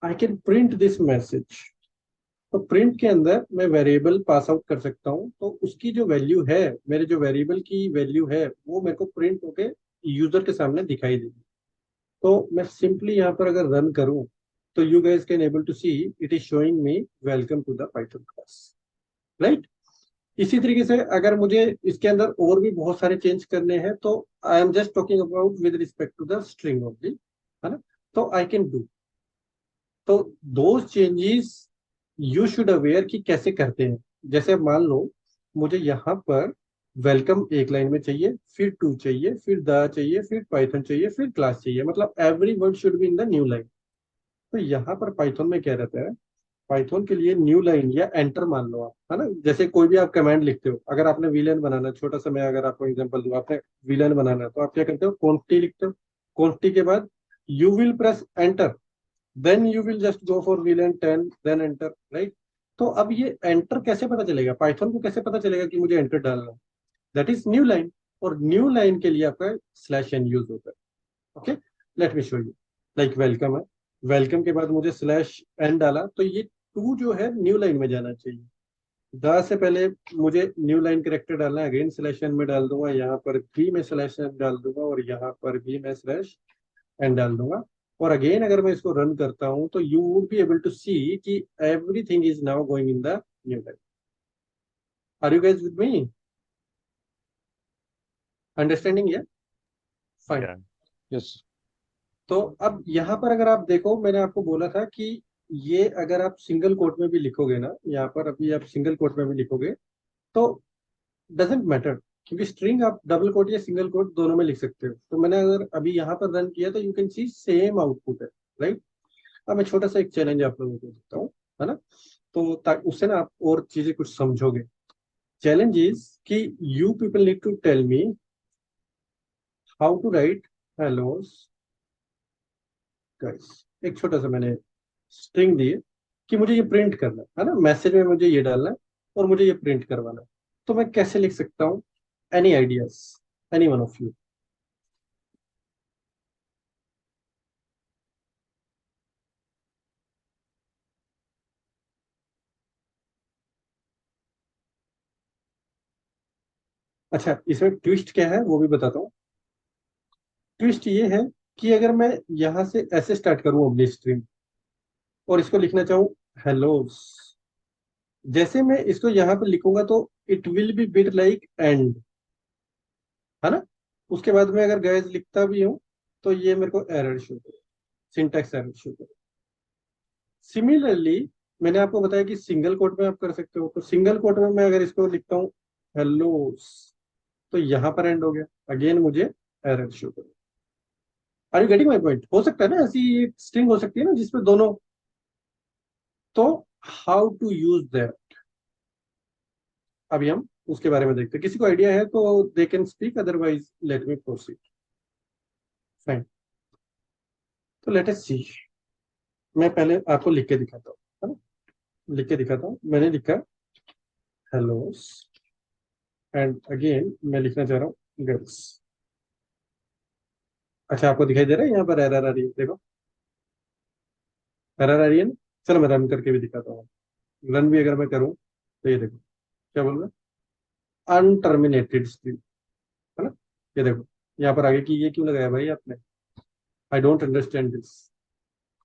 I can print this message. तो प्रिंट के अंदर मैं वेरिएबल पास आउट कर सकता हूँ, तो उसकी जो वैल्यू है, मेरे जो वेरिएबल की वैल्यू है वो मेरे को प्रिंट होके यूजर के सामने दिखाई देगी। तो मैं सिंपली यहाँ पर अगर रन करूँ तो you guys can able to see it is showing me welcome to the Python class, right. इसी तरीके से अगर मुझे इसके अंदर और भी बहुत सारे चेंज करने हैं तो I am just talking about with respect to the string only, है ना। तो आई कैन डू, तो दो चेंजेस यू शुड अवेयर कि कैसे करते हैं। जैसे मान लो मुझे यहाँ पर वेलकम एक लाइन में चाहिए, फिर टू चाहिए, फिर द चाहिए, फिर पाइथन चाहिए, फिर क्लास चाहिए, मतलब every word should be in the new line. तो यहाँ पर पाइथन में क्या रहता है, पाइथन के लिए न्यू लाइन या एंटर मान लो आप, है ना। जैसे कोई भी आप कमांड लिखते हो, अगर आपने वीलन बनाना है, छोटा सा मैं अगर आपको एग्जांपल दूं, आपने वीलन बनाना है तो आप क्या करते हो? क्वांटिटी लिखते हो। क्वांटिटी के बाद you will press enter, then you will just go for वीलन 10, देन एंटर, राइट। तो अब ये एंटर कैसे पता चलेगा? पाइथन को कैसे पता चलेगा कि मुझे एंटर डालना है? That is new line. और न्यू लाइन के लिए आपका स्लैश एन यूज होता है। Okay, late me show you. Like welcome है, वेलकम के बाद मुझे स्लैश एन डाला तो ये टू जो है न्यू लाइन में जाना चाहिए। द से पहले मुझे न्यू लाइन करेक्टर डालना है, अगेन स्लैश एन में डाल दूंगा, यहाँ पर भी मैं स्लैश एन डाल दूंगा और यहाँ पर भी मैं स्लैश एन डाल दूंगा। और अगेन अगर मैं इसको रन करता हूं तो you would be able to see कि everything is now going in the new line. Are you guys with me? Understanding? या फाइन। Yeah. Yes. तो अब यहाँ पर अगर आप देखो, मैंने आपको बोला था कि ये अगर आप सिंगल कोट में भी लिखोगे ना, यहाँ पर अभी आप सिंगल कोट में भी लिखोगे तो डजेंट मैटर, क्योंकि स्ट्रिंग आप डबल कोट या सिंगल कोट दोनों में लिख सकते हो। तो मैंने अगर अभी यहाँ पर रन किया तो you can C same output है, राइट। अब मैं छोटा सा एक चैलेंज आप लोगों को देता हूँ, है ना। तो उससे ना आप और चीजें कुछ समझोगे। चैलेंज इज कि you people need to tell me how to write hellos guys. एक छोटा सा मैंने स्ट्रिंग दी है कि मुझे ये प्रिंट करना है ना, मैसेज में मुझे ये डालना है और मुझे ये प्रिंट करवाना है। तो मैं कैसे लिख सकता हूँ? Any ideas, any one of you? अच्छा, इसमें ट्विस्ट क्या है वो भी बताता हूँ। ट्विस्ट ये है कि अगर मैं यहाँ से ऐसे स्टार्ट करूँ अपनी स्ट्रिंग और इसको लिखना चाहूँ हेलोस, जैसे मैं इसको यहाँ पे लिखूंगा तो it will be bit like and, है ना। उसके बाद में अगर गैस लिखता भी हूँ तो ये मेरे को एरर शो करे, सिंटैक्स एरर शो करे। सिमिलरली मैंने आपको बताया कि सिंगल कोट में आप कर सकते हो, तो सिंगल कोट में मैं अगर इसको लिखता हूँ हेलो, तो यहाँ पर एंड हो गया, अगेन मुझे एरर शो करो। Are you getting my point? हो सकता है ना ऐसी एक स्ट्रिंग हो सकती है ना जिसमें दोनों, तो हाउ टू यूज दैट, अभी हम उसके बारे में देखते हैं। किसी को आइडिया है तो they can speak, otherwise let me proceed. Fine, तो लेट अस सी। मैं पहले आपको लिख के दिखाता हूँ, है ना, लिख के दिखाता हूँ। मैंने लिखा हेलो, एंड अगेन मैं लिखना चाह रहा हूँ गर्ल्स। अच्छा, आपको दिखाई दे रहा है यहाँ पर एरर आ रही है, देखो एरर आ रही है ना। चलो मैं रन करके भी दिखाता हूँ। रन भी अगर मैं करूँ तो ये देखो क्या बोल रहा है, अनटर्मिनेटेड स्ट्रिंग, है ना। ये देखो यहाँ पर आगे की ये क्यों लगाया भाई आपने, आई डोंट अंडरस्टैंड दिस।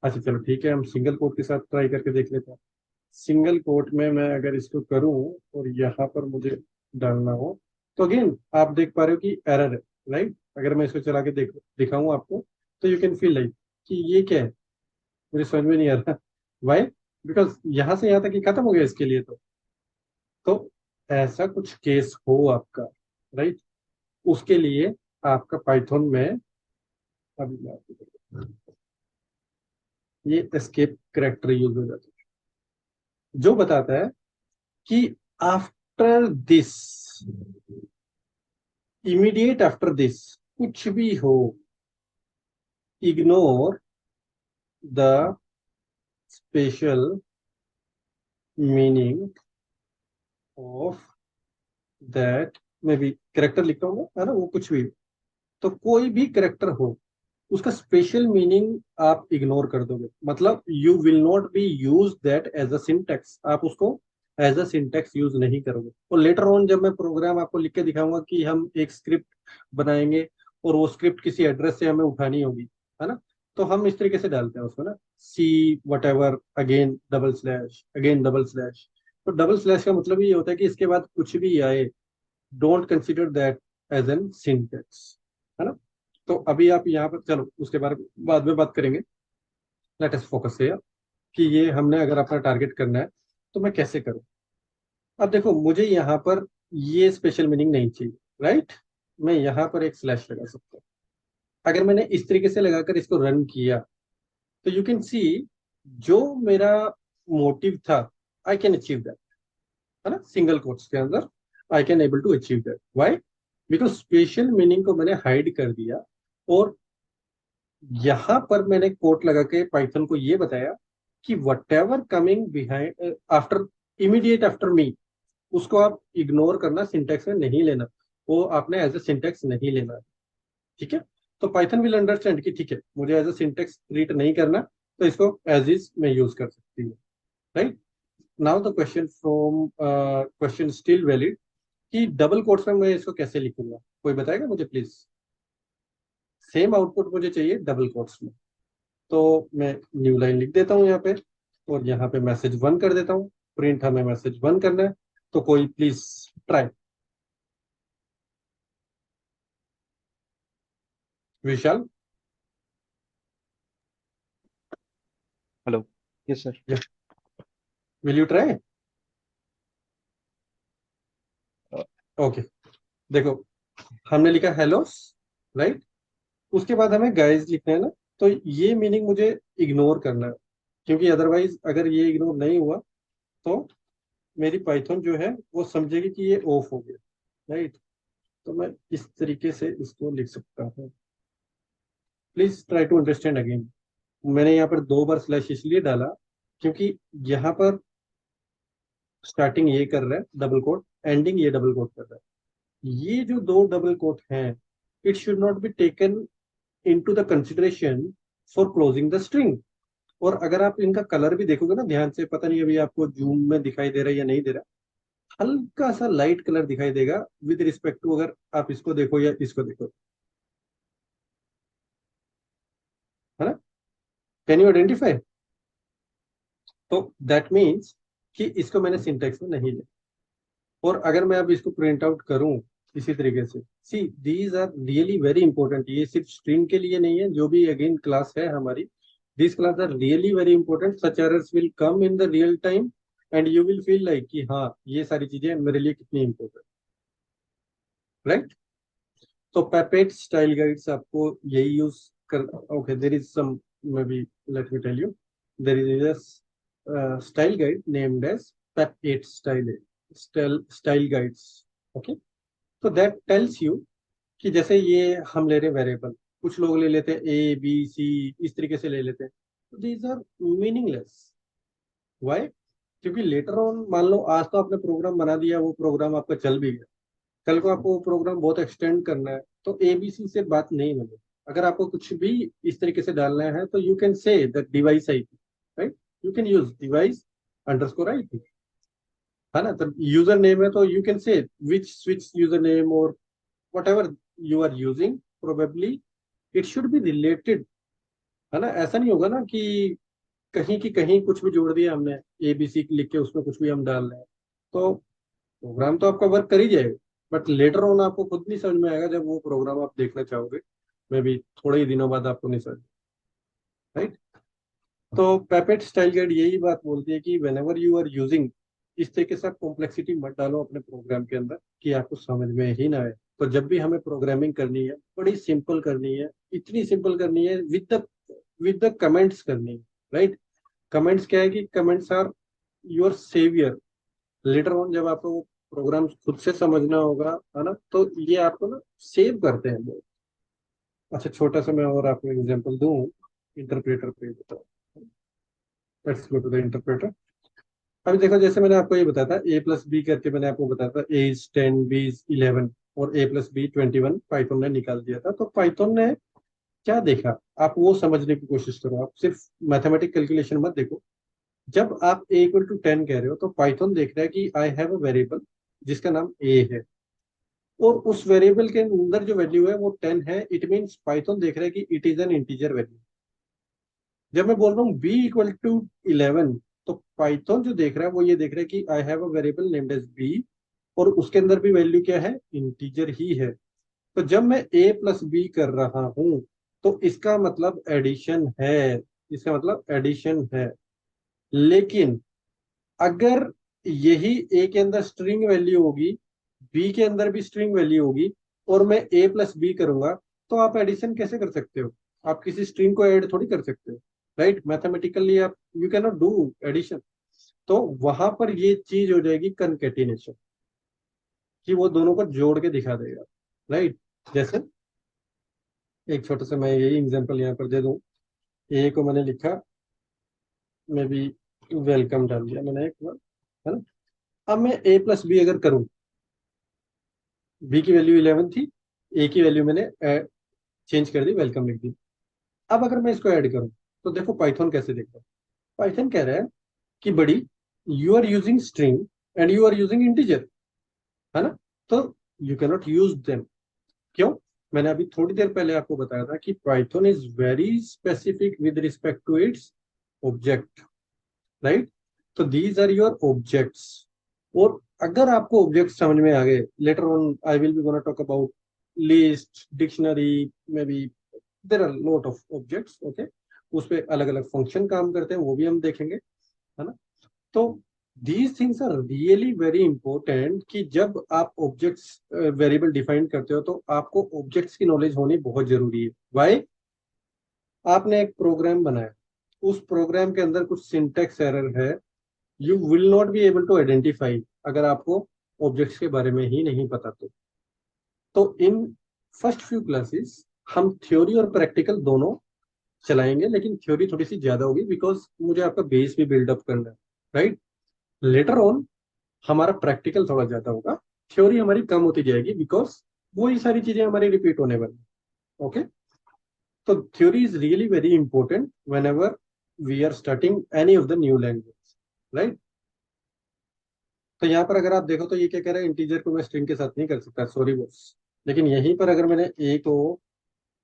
अच्छा चलो ठीक है, हम सिंगल कोट के साथ ट्राई करके देख लेते हैं। सिंगल कोट में मैं अगर इसको करूं और यहाँ पर मुझे डालना हो, तो अगेन आप देख पा रहे हो कि एरर है, राइट। अगर मैं इसको चला के दिखाऊं आपको, तो यू कैन फील लाइक कि ये क्या है, मुझे समझ में नहीं आ रहा। वाई? बिकॉज यहाँ से यहाँ तक ही खत्म हो गया इसके लिए। तो ऐसा कुछ केस हो आपका, राइट, उसके लिए आपका पाइथन में, अभी मैं आपको बताता हूं, ये एस्केप करेक्टर यूज हो जाता है, जो बताता है कि after this, immediate after this, कुछ भी हो, ignore the special meaning of that, मैं भी करेक्टर लिखता हूँ है ना, वो कुछ भी, तो कोई भी करेक्टर हो, उसका स्पेशल मीनिंग आप इग्नोर कर दोगे। मतलब you will not be use that as a syntax, आप उसको एज अ सिंटेक्स यूज नहीं करोगे। और लेटर ऑन जब मैं प्रोग्राम आपको लिख के दिखाऊंगा कि हम एक स्क्रिप्ट बनाएंगे और वो स्क्रिप्ट किसी एड्रेस से हमें उठानी होगी, है ना, तो हम इस तरीके से डालते हैं उसको ना, see what ever, again double slash, again double slash. तो डबल स्लैश का मतलब ये होता है कि इसके बाद कुछ भी आए, don't consider that as an syntax, है ना। तो अभी आप यहाँ पर, चलो उसके बारे में बाद में बात करेंगे। लेट अस फोकस हियर कि ये हमने अगर अपना टारगेट करना है तो मैं कैसे करूं। अब देखो मुझे यहाँ पर ये स्पेशल मीनिंग नहीं चाहिए, राइट। मैं यहाँ पर एक स्लैश लगा सकता हूँ। अगर मैंने इस तरीके से लगाकर इसको रन किया, तो यू कैन सी जो मेरा मोटिव था, आई कैन अचीव दैट, है ना, सिंगल कोट्स के अंदर I can able to achieve that. Why? Because special meaning को मैंने हाइड कर दिया, और यहां पर मैंने कोट लगा के पाइथन को ये बताया कि what ever coming behind after, immediate after me, उसको आप इग्नोर करना, सिंटेक्स में नहीं लेना, वो आपने एज ए सिंटेक्स नहीं लेना। ठीक है, तो पाइथन विल अंडरस्टैंड कि ठीक है, मुझे एज ए सिंटेक्स ट्रीट नहीं करना, तो इसको एज इज में यूज कर सकती हूँ, right. Now the question from question still valid कि डबल कोट्स में मैं इसको कैसे लिखूंगा, कोई बताएगा मुझे प्लीज। सेम आउटपुट मुझे चाहिए डबल कोट्स में। तो मैं न्यू लाइन लिख देता हूँ यहाँ पे, और यहाँ पे मैसेज वन कर देता हूँ। प्रिंट हमें मैसेज वन करना है, तो कोई please try. Vishal, Hello. Yes, sir. Will you try? Uh, okay, देखो हमने लिखा हेलो, राइट, उसके बाद हमें गाइस लिखना है ना। तो ये मीनिंग मुझे इग्नोर करना है, क्योंकि अदरवाइज अगर ये इग्नोर नहीं हुआ तो मेरी पाइथन जो है वो समझेगी कि ये ऑफ हो गया, राइट। तो मैं इस तरीके से इसको लिख सकता हूँ। Please try to understand again. मैंने यहाँ पर दो बार स्लैश इसलिए डाला क्योंकि यहाँ पर स्टार्टिंग ये कर रहा है डबल कोट, एंडिंग ये डबल कोट कर रहा है। ये जो दो डबल कोट हैं, it should not be taken into the consideration for closing the string. और अगर आप इनका कलर भी देखोगे ना ध्यान से, पता नहीं अभी आपको जूम में दिखाई दे रहा है या नहीं दे रहा, हल्का सा लाइट कलर दिखाई देगा विद रिस्पेक्ट टू अगर आप इसको देखो या इसको देखो, है ना। Can you identify? तो दैट मीन्स कि इसको मैंने सिंटेक्स में नहीं लिया। और अगर मैं अब इसको प्रिंट आउट करूं इसी तरीके से, see these are really very important, ये सिर्फ स्ट्रिंग के लिए नहीं है, जो भी अगेन क्लास है हमारी, this class are really very important, such errors will come in the real time, and you will feel like कि हाँ ये सारी चीजें मेरे लिए कितनी इंपॉर्टेंट। राइट। तो पैपेट स्टाइल गाइड्स आपको यही यूज कर, okay there is some, maybe let me tell you, there is a style guide named as PEP eight style guides. Okay. तो दैट टेल्स यू कि जैसे ये हम ले रहे वेरिएबल, कुछ लोग ले लेते हैं ए बी सी, इस तरीके से ले लेते हैं, तो दीज आर मीनिंगलेस। व्हाई? क्योंकि लेटर ऑन मान लो आज तो आपने प्रोग्राम बना दिया, वो प्रोग्राम आपका चल भी गया, कल को आपको वो प्रोग्राम बहुत एक्सटेंड करना है, तो एबीसी से बात नहीं बनेगी। अगर आपको कुछ भी इस तरीके से डालना है तो you can say that device IP, right, you can use device underscore IP, है ना। तो यूजर नेम है तो you can say which switch user name और whatever you are using, probably it should be related, है ना। ऐसा नहीं होगा ना कि कहीं की कहीं कुछ भी जोड़ दिया हमने, एबीसी लिख के उसमें कुछ भी हम डाल रहे हैं, तो प्रोग्राम तो आपका वर्क कर ही जाएगा, बट लेटर ऑन आपको खुद नहीं समझ में आएगा जब वो प्रोग्राम आप देखना चाहोगे, मे बी थोड़े ही दिनों बाद आपको नहीं समझ, राइट। तो पैपेट स्टाइल गाइड यही बात बोलती है कि whenever you are using, इस तरीके से आप कॉम्प्लेक्सिटी मत डालो अपने प्रोग्राम के अंदर कि आपको समझ में ही ना आए। तो जब भी हमें प्रोग्रामिंग करनी है, बड़ी सिंपल करनी है, इतनी सिंपल करनी है, विद द कमेंट्स करनी है, राइट। कमेंट्स क्या है कि comments are your saviour. Later on जब आपको वो प्रोग्राम खुद से समझना होगा, है ना, तो ये आपको ना सेव करते हैं बहुत। अच्छा, छोटा सा मैं और आपको एग्जांपल दूं, इंटरप्रेटर पे बताओ। Let's go to the interpreter. अभी देखो, जैसे मैंने आपको ये बताया था ए प्लस बी करके, मैंने आपको बताया था ए इज 10, बी इज 11 और ए प्लस बी 21, पाइथन ने निकाल दिया था। तो पाइथन ने क्या देखा, आप वो समझने की कोशिश करो, आप सिर्फ मैथमेटिक कैलकुलेशन मत देखो। जब आप ए इक्वल टू 10 कह रहे हो तो पाइथन देख रहा है कि आई हैव अ वेरिएबल जिसका नाम ए है, और उस वेरिएबल के अंदर जो वैल्यू है वो 10 है, इट मीन्स पाइथन देख रहा है कि it is an integer value. जब मैं बोल रहा हूँ बी इक्वल टू 11, तो पाइथन जो देख रहा है वो ये देख रहा है कि I have a variable named as B, और उसके अंदर भी वैल्यू क्या है, इंटीजर ही है। तो जब मैं ए प्लस बी कर रहा हूं तो इसका मतलब एडिशन है, इसका मतलब एडिशन है। लेकिन अगर यही ए के अंदर स्ट्रिंग वैल्यू होगी, बी के अंदर भी स्ट्रिंग वैल्यू होगी, और मैं ए प्लस बी करूंगा, तो आप एडिशन कैसे कर सकते हो? आप किसी स्ट्रिंग को ऐड थोड़ी कर सकते हो, राइट। मैथमेटिकली आप, you can not do addition. तो वहां पर ये चीज हो जाएगी कंकेटिनेशन, कि वो दोनों को जोड़ के दिखा देगा, राइट। जैसे एक छोटा सा मैं यही एग्जांपल यहाँ पर दे दूं, ए को मैंने लिखा, मे बी वेलकम डाल दिया मैंने एक बार, है ना। अब मैं ए प्लस बी अगर करूं, बी की वैल्यू 11 थी, ए की वैल्यू मैंने चेंज कर दी, वेलकम लिख दी। अब अगर मैं इसको ऐड करूं तो देखो पाइथन कैसे देखता है। पाइथन कह रहा है कि बड़ी, you are using string and you are using integer, है ना, तो you can not use them. क्यों? मैंने अभी थोड़ी देर पहले आपको बताया था कि Python is very specific with respect to its object, right. तो दीज आर योर ऑब्जेक्ट्स। और अगर आपको ऑब्जेक्ट समझ में आ गए, later on I will be gonna talk about list, dictionary, maybe there are lot of objects, okay. उस पे अलग अलग फंक्शन काम करते हैं, वो भी हम देखेंगे, है ना। तो these things are really very important, कि जब आप ऑब्जेक्ट्स वेरिएबल डिफाइन करते हो तो आपको ऑब्जेक्ट्स की नॉलेज होनी बहुत जरूरी है। वाई? आपने एक प्रोग्राम बनाया, उस प्रोग्राम के अंदर कुछ सिंटेक्स एरर है, you will not be able to identify अगर आपको ऑब्जेक्ट्स के बारे में ही नहीं पता। तो इन फर्स्ट फ्यू क्लासेस हम थ्योरी और प्रैक्टिकल दोनों चलाएंगे, लेकिन थ्योरी थोड़ी सी ज्यादा होगी बिकॉज मुझे आपका बेस भी बिल्डअप करना है, राइट। लेटर ऑन हमारा प्रैक्टिकल थोड़ा ज्यादा होगा, थ्योरी हमारी कम होती जाएगी बिकॉज वही सारी चीजें हमारी रिपीट होने वाली, ओके। तो theory is really very important whenever we are starting any of the new language, right. तो यहाँ पर अगर आप देखो तो ये क्या कह रहा है, इंटीजर को मैं स्ट्रिंग के साथ नहीं कर सकता, सॉरी बॉस। लेकिन यहीं पर अगर मैंने ए को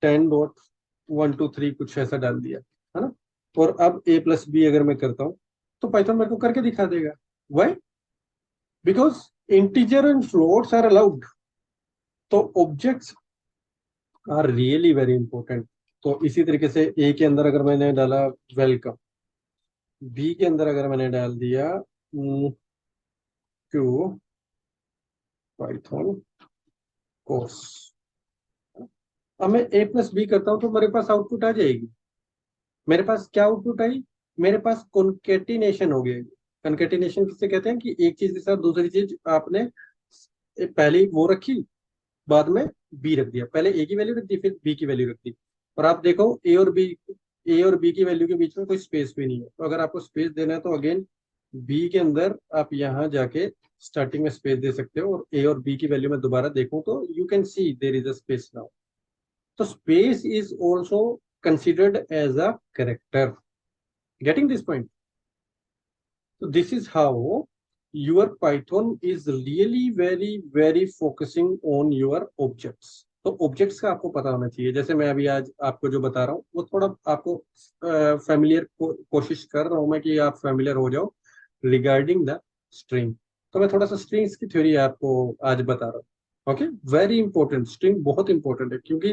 10.123 कुछ ऐसा डाल दिया, है ना, और अब ए प्लस बी अगर मैं करता हूँ तो पाइथन मेरे को करके दिखा देगा। Why? Because integer and floats are allowed. तो objects are really very important. तो इसी तरीके से ए के अंदर अगर मैंने डाला वेलकम, बी के अंदर अगर मैंने डाल दिया टू पाइथन, कोर्स। अब मैं ए प्लस बी करता हूँ तो मेरे पास आउटपुट आ जाएगी। मेरे पास क्या आउटपुट आई? मेरे पास कॉन्केटिनेशन हो गया। कॉन्केटिनेशन किससे कहते हैं कि एक चीज के साथ दूसरी चीज आपने पहले वो रखी, बाद में बी रख दिया, पहले ए की वैल्यू रख दी फिर बी की वैल्यू रख दी। और आप देखो ए और बी की वैल्यू के बीच में कोई स्पेस भी नहीं है। तो अगर आपको स्पेस देना है तो अगेन बी के अंदर आप यहाँ जाके स्टार्टिंग में स्पेस दे सकते हो, और ए और बी की वैल्यू में दोबारा देखूं तो you can C there is a space now. तो space is also considered as a character. Getting this point? So this is how your Python is really very very focusing on your objects. तो objects का आपको पता होना चाहिए। जैसे मैं अभी आज आपको जो बता रहा हूँ वो थोड़ा आपको फेमिलियर कोशिश कर रहा हूँ मैं कि आप फेमिलियर हो जाओ रिगार्डिंग द स्ट्रिंग। तो मैं थोड़ा सा स्ट्रिंग्स की थ्योरी आपको आज बता रहा हूँ। ओके, वेरी इंपॉर्टेंट, स्ट्रिंग बहुत इंपॉर्टेंट है, क्योंकि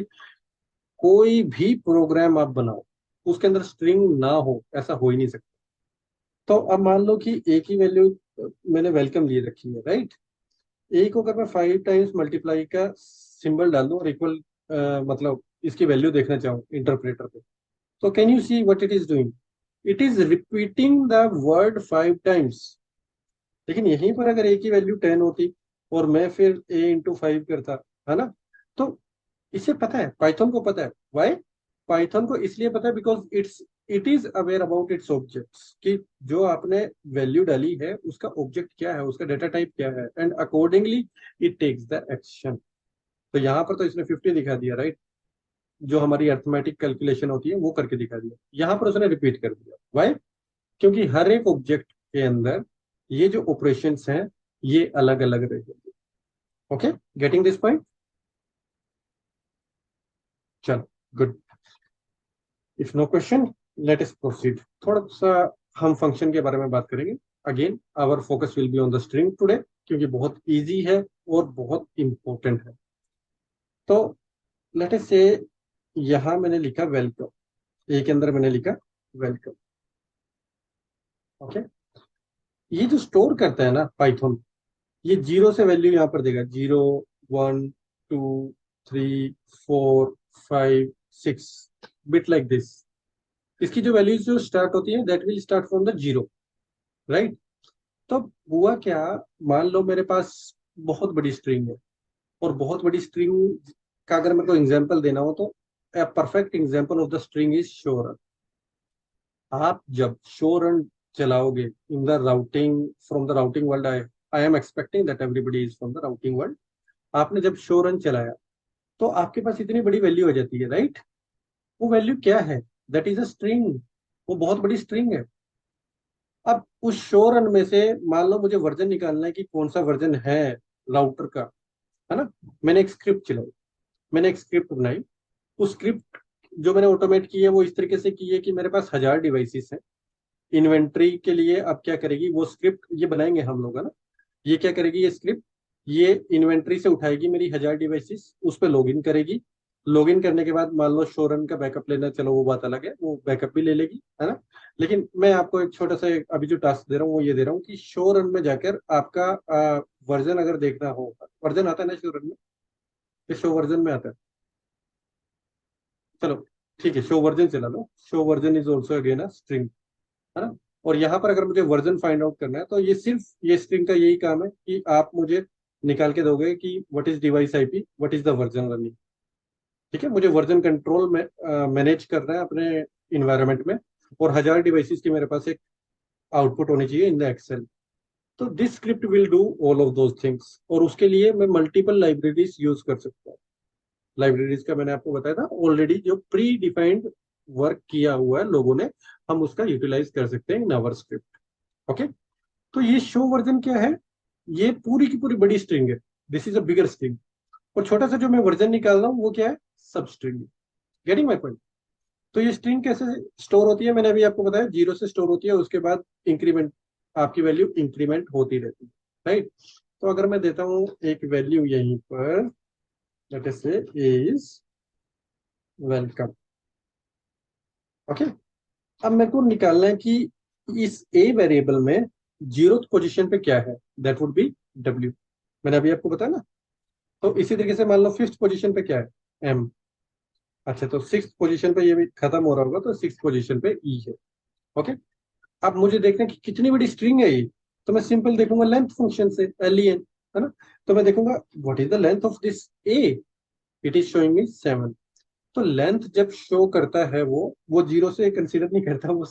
कोई भी प्रोग्राम आप बनाओ उसके अंदर स्ट्रिंग ना हो ऐसा हो ही नहीं सकता। तो अब मान लो कि ए की वैल्यू मैंने वेलकम लिए रखी है, राइट। ए को अगर मैं 5 टाइम्स मल्टीप्लाई का सिंबल डाल दूं और इक्वल मतलब इसकी वैल्यू देखना चाहूँ इंटरप्रेटर पे, तो can you see what it is doing? It is repeating the word 5 times. लेकिन यहीं पर अगर ए की वैल्यू 10 होती और मैं फिर ए इंटू 5 करता, है ना, तो इसे पता है, पाइथन को पता है। वाई? पाइथन को इसलिए पता है because it is aware about its objects, कि जो आपने वैल्यू डाली है उसका ऑब्जेक्ट क्या है, उसका डेटा टाइप क्या है, and accordingly it takes the action. तो यहाँ पर तो इसने 50 दिखा दिया, राइट, जो हमारी अर्थमेटिक कैलकुलेशन होती है वो करके दिखा दिया। यहाँ पर उसने रिपीट कर दिया। वाई? क्योंकि हर एक ऑब्जेक्ट के अंदर ये जो ऑपरेशंस हैं ये अलग अलग रहेंगे। Okay, getting this point? चलो, good. If no question, let us proceed. थोड़ा सा हम फंक्शन के बारे में बात करेंगे। Again our focus will be on the string today, क्योंकि बहुत इजी है और बहुत इंपॉर्टेंट है। तो लेट अस से यहां मैंने लिखा वेलकम, ए के अंदर मैंने लिखा वेलकम। ओके, ये जो स्टोर करता है ना पाइथन, ये जीरो से वैल्यू यहाँ पर देगा, 0 1 2 3 4 5 6 बिट लाइक दिस। इसकी जो वैल्यूज जो स्टार्ट होती है that will start from the zero, right. तो हुआ क्या, मान लो मेरे पास बहुत बड़ी स्ट्रिंग है, और बहुत बड़ी स्ट्रिंग का अगर मेरे को एग्जांपल देना हो तो a perfect example of the string is show run. आप जब शो रन चलाओगे in the routing, from the routing world, I am expecting that everybody is from the routing world. आपने जब शो रन चलाया तो आपके पास इतनी बड़ी वैल्यू हो जाती है, राइट। वो वैल्यू क्या है? That is a string. वो बहुत बड़ी स्ट्रिंग है। अब उस शो रन में से मान लो मुझे वर्जन निकालना है कि कौन सा वर्जन है राउटर का, है ना। मैंने एक स्क्रिप्ट चलाई, मैंने एक स्क्रिप्ट बनाई। उस स्क्रिप्ट जो मैंने ऑटोमेट की है वो इस तरीके से की है कि मेरे पास 1000 डिवाइसेस हैं। इन्वेंट्री के लिए अब क्या करेगी वो स्क्रिप्ट, ये बनाएंगे हम लोग, है ना। ये क्या करेगी ये स्क्रिप्ट, ये इन्वेंट्री से उठाएगी मेरी 1000 डिवाइसेस, उस पर लॉग इन करेगी। लॉग इन करने के बाद मान लो शो रन का बैकअप लेना, चलो वो बात अलग है, वो बैकअप भी ले लेगी, है ना। लेकिन मैं आपको एक छोटा सा अभी जो टास्क दे रहा हूँ वो ये दे रहा हूँ कि शो रन में जाकर आपका वर्जन अगर देखना हो, वर्जन आता है ना शो रन में, इस शो वर्जन में आता है। चलो ठीक है, शो वर्जन चला लो। Show version is also again a string, है ना। और यहाँ पर अगर मुझे वर्जन फाइंड आउट करना है तो ये सिर्फ ये स्ट्रिंग का यही काम है कि आप मुझे निकाल के दोगे कि what is device IP, what is the version running. ठीक है, मुझे वर्जन कंट्रोल में मैनेज करना है अपने इन्वायरमेंट में, और 1000 डिवाइसेस की मेरे पास एक आउटपुट होनी चाहिए इन द एक्सेल। तो this script will do all of those things, और उसके लिए मैं मल्टीपल लाइब्रेरीज यूज कर सकता हूँ। लाइब्रेरीज का मैंने आपको बताया था ऑलरेडी, जो प्री डिफाइंड वर्क किया हुआ है लोगों ने, हम उसका यूटिलाइज कर सकते हैं इन आवर स्क्रिप्ट। ओके, तो ये शो वर्जन क्या है? ये पूरी की पूरी बड़ी स्ट्रिंग है, this is a bigger string. और छोटा सा जो मैं वर्जन निकाल रहा हूँ वो क्या है? सब स्ट्रिंग। Getting my point? तो ये स्ट्रिंग कैसे स्टोर होती है? मैंने अभी आपको बताया जीरो से स्टोर होती है, उसके बाद इंक्रीमेंट, आपकी वैल्यू इंक्रीमेंट होती रहती है, राइट। तो अगर मैं देता हूँ एक वैल्यू यहीं पर, लेट अस से इज वेलकम। ओके, अब मेरे को निकालना है कि इस ए वेरिएबल में जीरो पोजीशन पे क्या है, दैट वुड बी डब्ल्यू। मैंने अभी आपको बताया ना, तो इसी तरीके से मान लो फिफ्थ पोजीशन पे क्या है, एम। अच्छा, तो सिक्स पोजीशन पे ये भी खत्म हो रहा होगा, तो सिक्स पोजीशन पे ई है। ओके। अब मुझे देखना है कि कितनी बड़ी स्ट्रिंग है ये, तो मैं सिंपल देखूंगा लेंथ फंक्शन से, len, है ना। तो मैं देखूंगा what is the length of this A, it is showing मी 7। तो लेंथ जब शो करता है वो जीरो से कंसीडर नहीं करता, वो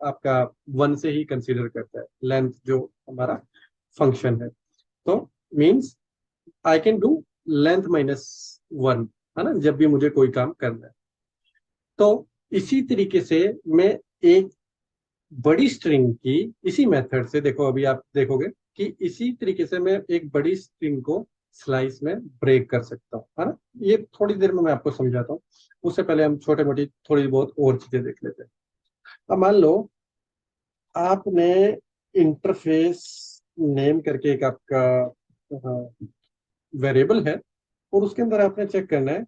आपका वन से ही कंसीडर करता है लेंथ, जो हमारा फंक्शन है। तो means I can do length -1, है ना, जब भी मुझे कोई काम करना है। तो इसी तरीके से मैं एक बड़ी स्ट्रिंग की इसी मेथड से, देखो अभी आप देखोगे कि इसी तरीके से मैं एक बड़ी स्ट्रिंग को स्लाइस में ब्रेक कर सकता हूँ, है ना। ये थोड़ी देर में मैं आपको समझाता हूँ, उससे पहले हम छोटे मोटी थोड़ी बहुत और चीजें देख लेते हैं। अब मान लो आपने इंटरफेस नेम करके एक आपका वेरिएबल है, और उसके अंदर आपने चेक करना है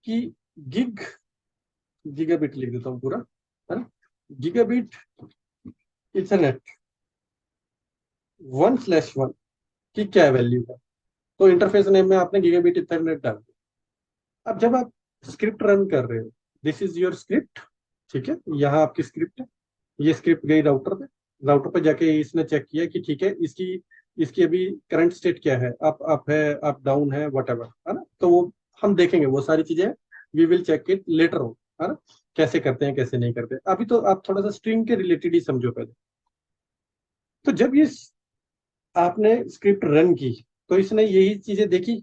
कि गिग गीगाबिट लिख देता हूँ पूरा, है ना, गीगाबिट इथरनेट 1/1 की क्या वैल्यू है। तो इंटरफेस नेम में आपने गीगाबिट इथरनेट डाल दिया। अब जब आप स्क्रिप्ट रन कर रहे हो, दिस इज योर स्क्रिप्ट, ठीक है, यहाँ आपकी स्क्रिप्ट है। ये स्क्रिप्ट गई राउटर पे, राउटर पे जाके इसने चेक किया कि ठीक है, इसकी इसकी अभी करंट स्टेट क्या है, अप है, अप डाउन है, वट एवर, है ना। तो वो हम देखेंगे, वो सारी चीजें we will check it later on, है ना, कैसे करते हैं कैसे नहीं करते। अभी तो आप थोड़ा सा स्ट्रिंग के रिलेटेड ही समझो पहले। तो जब ये आपने स्क्रिप्ट रन की, तो इसने यही चीजें देखी।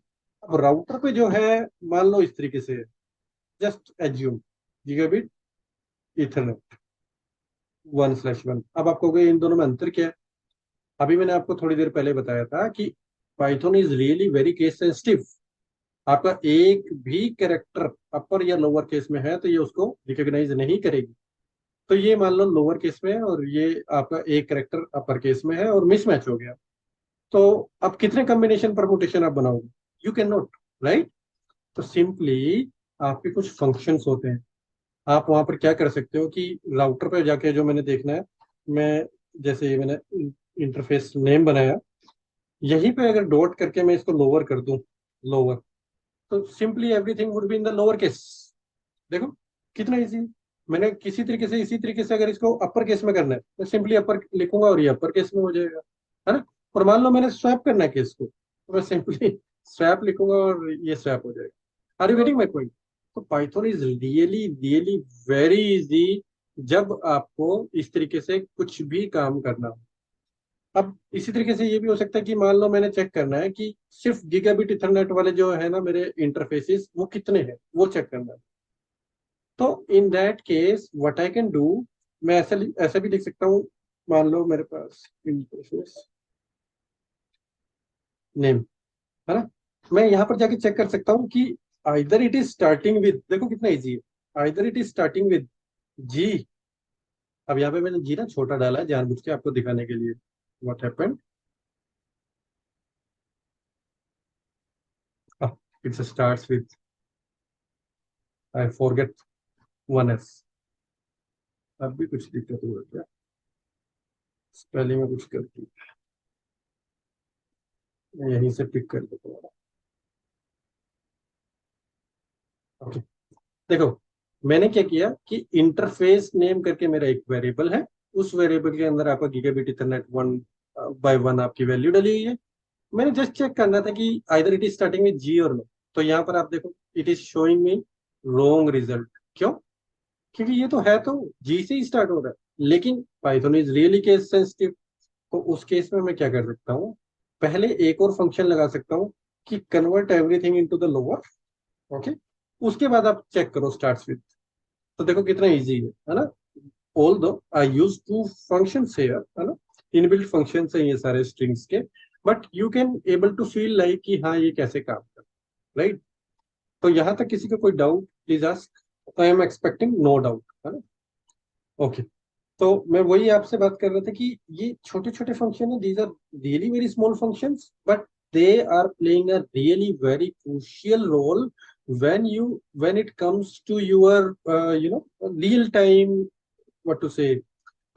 अब राउटर पे जो है, मान लो इस तरीके से, जस्ट एज्यूम गीगाबिट इथरनेट 1/1। अब आप कहोगे इन दोनों में अंतर क्या है। अभी मैंने आपको थोड़ी देर पहले बताया था कि Python is really very case sensitive. आपका एक भी कैरेक्टर अपर या लोअर केस में है तो ये उसको रिकॉग्नाइज नहीं करेगी। तो ये मान लो लोअर केस में है, और ये आपका एक कैरेक्टर अपर केस में है, और मिसमैच हो गया। तो अब कितने कॉम्बिनेशन परमुटेशन आप बनाओगे, यू कैन नॉट, राइट। तो सिंपली आपके कुछ फंक्शंस होते हैं। आप वहां पर क्या कर सकते हो कि राउटर पे जाके जो मैंने देखना है, मैं जैसे ये मैंने इंटरफेस नेम बनाया, यहीं पे अगर डॉट करके मैं इसको लोअर कर दूं, लोअर, तो simply everything would be in the lower case. देखो कितना इजी। मैंने किसी तरीके से इसी तरीके से अगर इसको अपर केस में करना है, तो सिंपली अपर लिखूंगा और ये अपर केस में हो जाएगा, है ना। और मान लो मैंने स्वैप करना है केस को, तो मैं सिंपली स्वैप लिखूंगा और ये स्वैप हो जाएगा। Are you getting my point. तो Python is really really very easy जब आपको इस तरीके से कुछ भी काम करना हो। अब इसी तरीके से ये भी हो सकता है कि मान लो मैंने चेक करना है कि सिर्फ गीगाबिट इथरनेट वाले जो है ना मेरे इंटरफेसेस, वो कितने हैं, वो चेक करना है। तो in that case what I can do, मैं ऐसा ऐसा भी लिख सकता हूँ। मान लो मेरे पास इंटरफेस नेम, है ना, मैं यहाँ पर जाके चेक कर सकता हूँ कि either it is starting with, देखो कितना इजी है, either it is starting with G. अब यहाँ पे मैंने जी ना छोटा डाला है जानबूझ के आपको दिखाने के लिए। What happened, it's starts with, I forget 1s। अब भी कुछ दिक्कत हो रही है, स्पेलिंग में कुछ करती है, यहीं से पिक कर देता हूँ। ओके, देखो मैंने क्या किया कि इंटरफेस नेम करके मेरा एक वेरिएबल है, उस वेरिएबल के अंदर आपका गीगाबिट इथरनेट 1/1 आपकी वैल्यू डली हुई है। मैंने जस्ट चेक करना था कि either it is starting with G और नो। तो यहाँ पर आप देखो it is showing me wrong result. क्यों? क्योंकि ये तो है तो जी से ही स्टार्ट हो रहा है, लेकिन Python is really case sensitive. तो उस केस में मैं क्या कर सकता हूँ, पहले एक और फंक्शन लगा सकता हूँ कि convert everything into the lower. Okay, उसके बाद आप चेक करो स्टार्ट्स विद। तो देखो कितना इजी है ना। Although I use two function here, है ना, इनबिल्ट फंक्शन है ये सारे स्ट्रिंग्स के, but you can able to feel like कि हाँ ये कैसे काम कर, राइट। तो यहाँ तक किसी का कोई doubt please ask, I am expecting no doubt, है ना। ओके, तो मैं वही आपसे बात कर रहा था कि ये छोटे छोटे फंक्शन है, these are really very small functions, but they are playing a really very crucial role when it comes to your real time, what to say,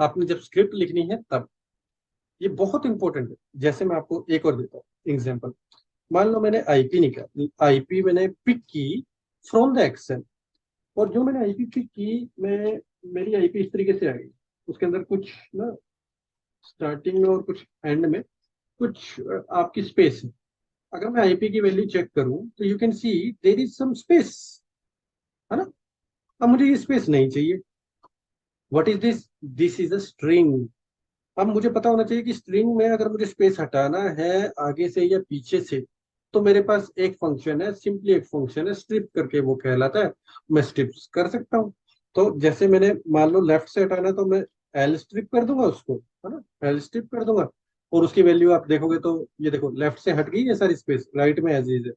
आपने जब स्क्रिप्ट लिखनी है तब ये बहुत इंपॉर्टेंट है। जैसे मैं आपको एक और देता हूँ एग्जांपल। मान लो मैंने आईपी निकाल, आईपी मैंने पिक की फ्रॉम द एक्सेल, और जो मैंने आईपी पिक की, मैं मेरी आईपी इस तरीके से आ गई, उसके अंदर कुछ ना स्टार्टिंग में और कुछ एंड में कुछ आपकी स्पेस है। अगर मैं आईपी की वैल्यू चेक करूं तो you can see there is some space, है ना। अब मुझे ये स्पेस नहीं चाहिए। What is this? This is a string. अब मुझे पता होना चाहिए कि स्ट्रिंग में अगर मुझे स्पेस हटाना है आगे से या पीछे से, तो मेरे पास एक फंक्शन है, सिंपली एक फंक्शन है, स्ट्रिप करके वो कहलाता है। मैं स्ट्रिप्स कर सकता हूँ। तो जैसे मैंने मान लो लेफ्ट से हटाना है, तो मैं एल स्ट्रिप कर दूंगा उसको, है ना, एल स्ट्रिप कर दूंगा। और उसकी वैल्यू आप देखोगे तो ये देखो लेफ्ट से हट गई है सारी स्पेस, राइट में एज इज है।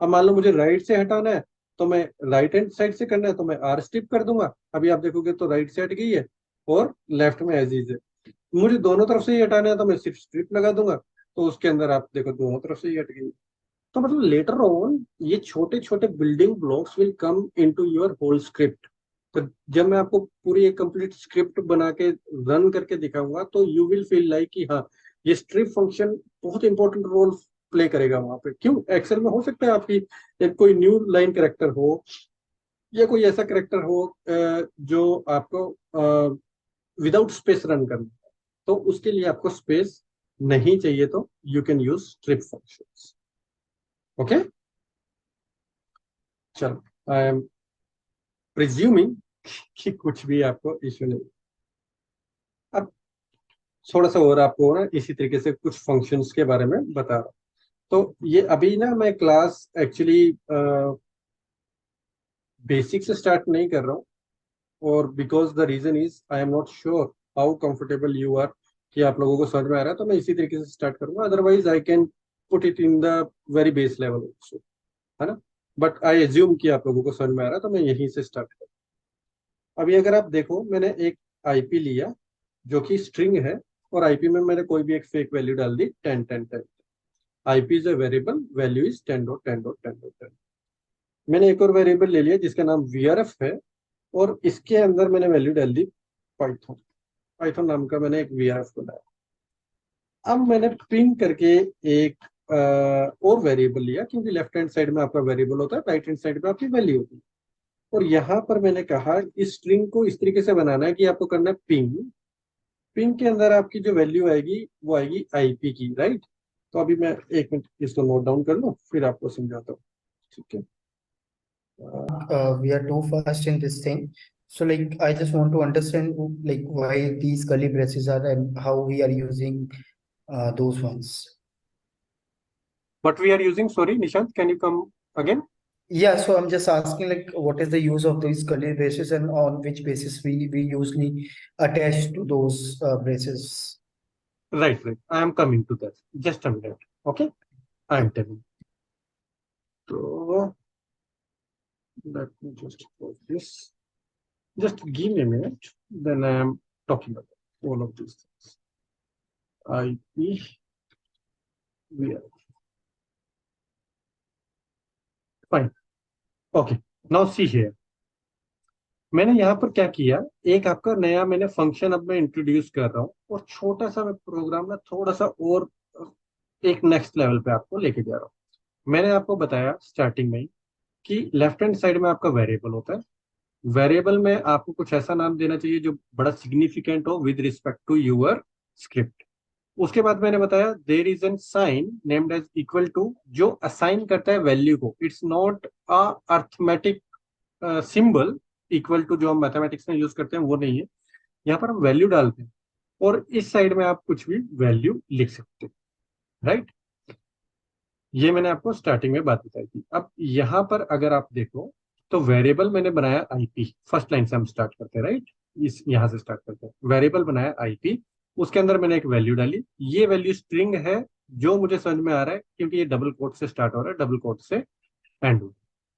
अब मान लो मुझे राइट से हटाना है, तो मैं राइट हैंड साइड से करना है, तो मैं आर स्ट्रिप कर दूंगा। अभी आप देखोगे तो राइट से हट गई है और लेफ्ट में एज इज है। मुझे दोनों तरफ से ही हटाना है, तो मैं सिर्फ स्ट्रिप लगा दूंगा, तो उसके अंदर आप देखो दोनों तरफ से ही हट गई। तो मतलब लेटर ऑन ये छोटे छोटे building blocks will come into your whole script. तो जब मैं आपको पूरी एक कंप्लीट स्क्रिप्ट बना के रन करके दिखाऊंगा, तो यू विल फील लाइक कि हाँ, ये स्ट्रिप फंक्शन बहुत इंपॉर्टेंट रोल प्ले करेगा वहां पे। क्यों? एक्सेल में हो सकता है आपकी एक कोई न्यू लाइन करेक्टर हो, या कोई ऐसा करेक्टर हो जो आपको विदाउट स्पेस रन करना, तो उसके लिए आपको स्पेस नहीं चाहिए, तो you can use strip functions. Okay, चलो, आई एम प्रिज्यूमिंग कि कुछ भी आपको इश्यू नहीं। अब थोड़ा सा और आपको ना इसी तरीके से कुछ फंक्शंस के बारे में बता रहा हूँ। तो ये अभी ना मैं क्लास एक्चुअली बेसिक से स्टार्ट नहीं कर रहा हूँ, और because the reason is I am not sure how comfortable you are, कि आप लोगों को समझ में आ रहा है, तो मैं इसी तरीके से स्टार्ट करूंगा। Otherwise I can put it in the very base level also, है ना। बट आई एज्यूम कि आप लोगों को समझ में आ रहा है, तो मैं यहीं से स्टार्ट करूँ। अभी अगर आप देखो, मैंने एक आईपी लिया जो कि स्ट्रिंग है, और आईपी में मैंने कोई भी एक फेक वैल्यू डाल दी 10 10 10। IP is a variable, value is 10.10.10.10। मैंने एक और वेरिएबल ले लिया जिसका नाम वीआरएफ है, और इसके अंदर मैंने वैल्यू डाल दी पाइथन। पाइथन नाम का मैंने एक वीआरएफ बनाया। अब मैंने प्रिंट करके एक और वेरिएबल लिया, क्योंकि लेफ्ट हैंड साइड में आपका वेरिएबल होता है, राइट हैंड साइड में आपकी वैल्यू होती है। और यहाँ पर मैंने कहा इस स्ट्रिंग को इस तरीके से बनाना है कि आपको करना है पिंग। पिंग के अंदर आपकी जो वैल्यू आएगी वो आएगी आईपी की, राइट। तो अभी मैं एक मिनट इसको नोट डाउन कर लूँ, फिर आपको समझाता हूँ। ठीक है। We are too fast in this thing. So like I just want to understand like why these curly braces are and how we are using those ones. What we are using, sorry Nishant, can you come again? Yeah, so I'm just asking like what is the use of these curly braces and on which basis we usually attach to those braces. Right, I am coming to that, just a minute. Okay, I am telling. So let me just pause this. Just give me a minute, then I am talking about all of these things. IP, we are fine. Okay, now see here. मैंने यहाँ पर क्या किया, एक आपका नया मैंने function अब मैं इंट्रोड्यूस कर रहा हूँ, और छोटा सा मैं प्रोग्राम में थोड़ा सा और एक नेक्स्ट लेवल पे आपको लेके जा रहा हूँ। मैंने आपको बताया स्टार्टिंग में ही कि लेफ्ट हैंड साइड में आपका वेरिएबल होता है। वेरिएबल में आपको कुछ ऐसा नाम देना चाहिए जो बड़ा सिग्निफिकेंट हो with respect to your script. उसके बाद मैंने बताया there is an sign named as equal to, जो असाइन करता है वैल्यू को। It's not a arithmetic symbol. Equal to जो हम मैथमेटिक्स में यूज करते हैं वो नहीं है, यहाँ पर हम वैल्यू डालते हैं, और इस साइड में आप कुछ भी वैल्यू लिख सकते हैं, राइट। ये मैंने आपको स्टार्टिंग में बात बताई थी। अब यहाँ पर अगर आप देखो, तो वेरिएबल मैंने बनाया आईपी, फर्स्ट लाइन से हम स्टार्ट करते हैं, राइट। इस यहाँ से स्टार्ट करते हैं। वेरिएबल बनाया आईपी, उसके अंदर मैंने एक वैल्यू डाली। ये वैल्यू स्ट्रिंग है, जो मुझे समझ में आ रहा है क्योंकि ये डबल कोट से स्टार्ट हो रहा है, डबल कोट से एंड हो,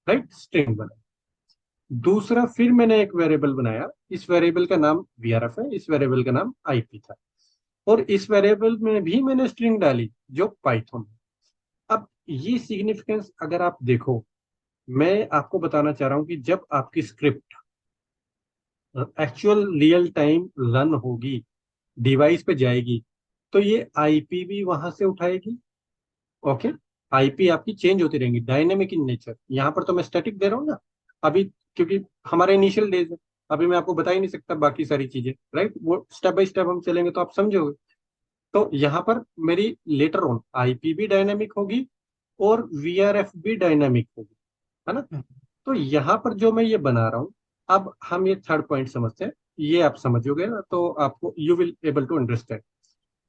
राइट, स्ट्रिंग बना। दूसरा फिर मैंने एक वेरिएबल बनाया, इस वेरिएबल का नाम वीआरएफ है, इस वेरिएबल का नाम आईपी था, और इस वेरिएबल में भी मैंने स्ट्रिंग डाली जो पाइथन है। अब ये सिग्निफिकेंस अगर आप देखो, मैं आपको बताना चाह रहा हूं कि जब आपकी script actual real time run होगी, डिवाइस पे जाएगी, तो ये आईपी भी वहां से उठाएगी। ओके, आईपी आपकी चेंज होती रहेंगी, डायनेमिक इन नेचर। यहाँ पर तो मैं स्टैटिक दे रहा हूँ ना अभी, क्योंकि हमारे इनिशियल डेज है, अभी मैं आपको बता ही नहीं सकता बाकी सारी चीजें, राइट? वो स्टेप बाय स्टेप हम चलेंगे तो आप समझोगे। तो यहाँ पर मेरी लेटर ऑन आईपी भी डायनेमिक होगी और वीआरएफ भी डायनेमिक होगी, है ना? तो यहाँ पर जो मैं ये बना रहा हूँ, अब हम ये थर्ड पॉइंट समझते हैं, ये आप समझोगे ना तो आपको you will able to understand.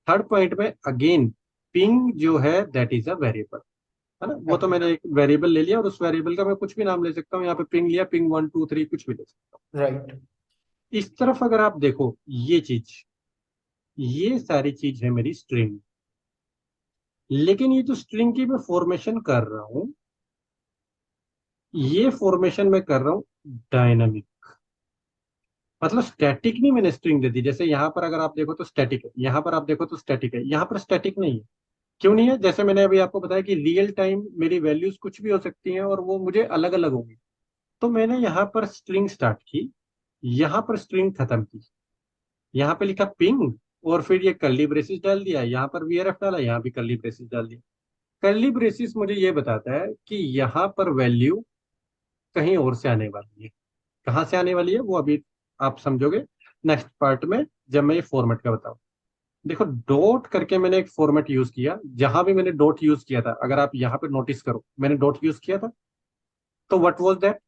Third point में अगेन, पिंग जो है दैट इज अ वेरिएबल, है ना? वो तो Okay. मैंने एक वेरिएबल ले लिया और उस वेरिएबल का मैं कुछ भी नाम ले सकता हूँ, यहाँ पे पिंग लिया, पिंग 1 2 3 कुछ भी ले सकता Right. हूँ। इस तरफ अगर आप देखो, ये चीज, ये सारी चीज है मेरी स्ट्रिंग। लेकिन ये जो स्ट्रिंग की मैं फॉर्मेशन कर रहा हूँ, ये फॉर्मेशन मैं कर रहा हूँ डायनामिक। मतलब स्टैटिक नहीं, मैंने स्ट्रिंग दे दी। जैसे यहाँ पर अगर आप देखो तो स्टैटिक है, यहाँ पर आप देखो तो स्टैटिक है, यहाँ पर स्टैटिक नहीं है। क्यों नहीं है? जैसे मैंने अभी आपको बताया कि रियल टाइम मेरी वैल्यूज कुछ भी हो सकती हैं और वो मुझे अलग अलग होंगी। तो मैंने यहाँ पर स्ट्रिंग स्टार्ट की, यहाँ पर स्ट्रिंग खत्म की, यहाँ पे लिखा पिंग, और फिर ये कर्ली ब्रेसिस डाल दिया, यहाँ पर वीआरएफ डाला, यहाँ भी कर्ली ब्रेसिस डाल दिया। कर्ली ब्रेसिस मुझे ये बताता है कि यहाँ पर वैल्यू कहीं और से आने वाली है। कहाँ से आने वाली है वो अभी आप समझोगे नेक्स्ट पार्ट में, जब मैं ये फॉर्मेट का बताऊं। देखो, डॉट करके मैंने एक फॉर्मेट यूज किया। जहां भी मैंने डॉट यूज किया था, अगर आप यहाँ पे नोटिस करो, मैंने डॉट यूज किया था, तो व्हाट वाज दैट?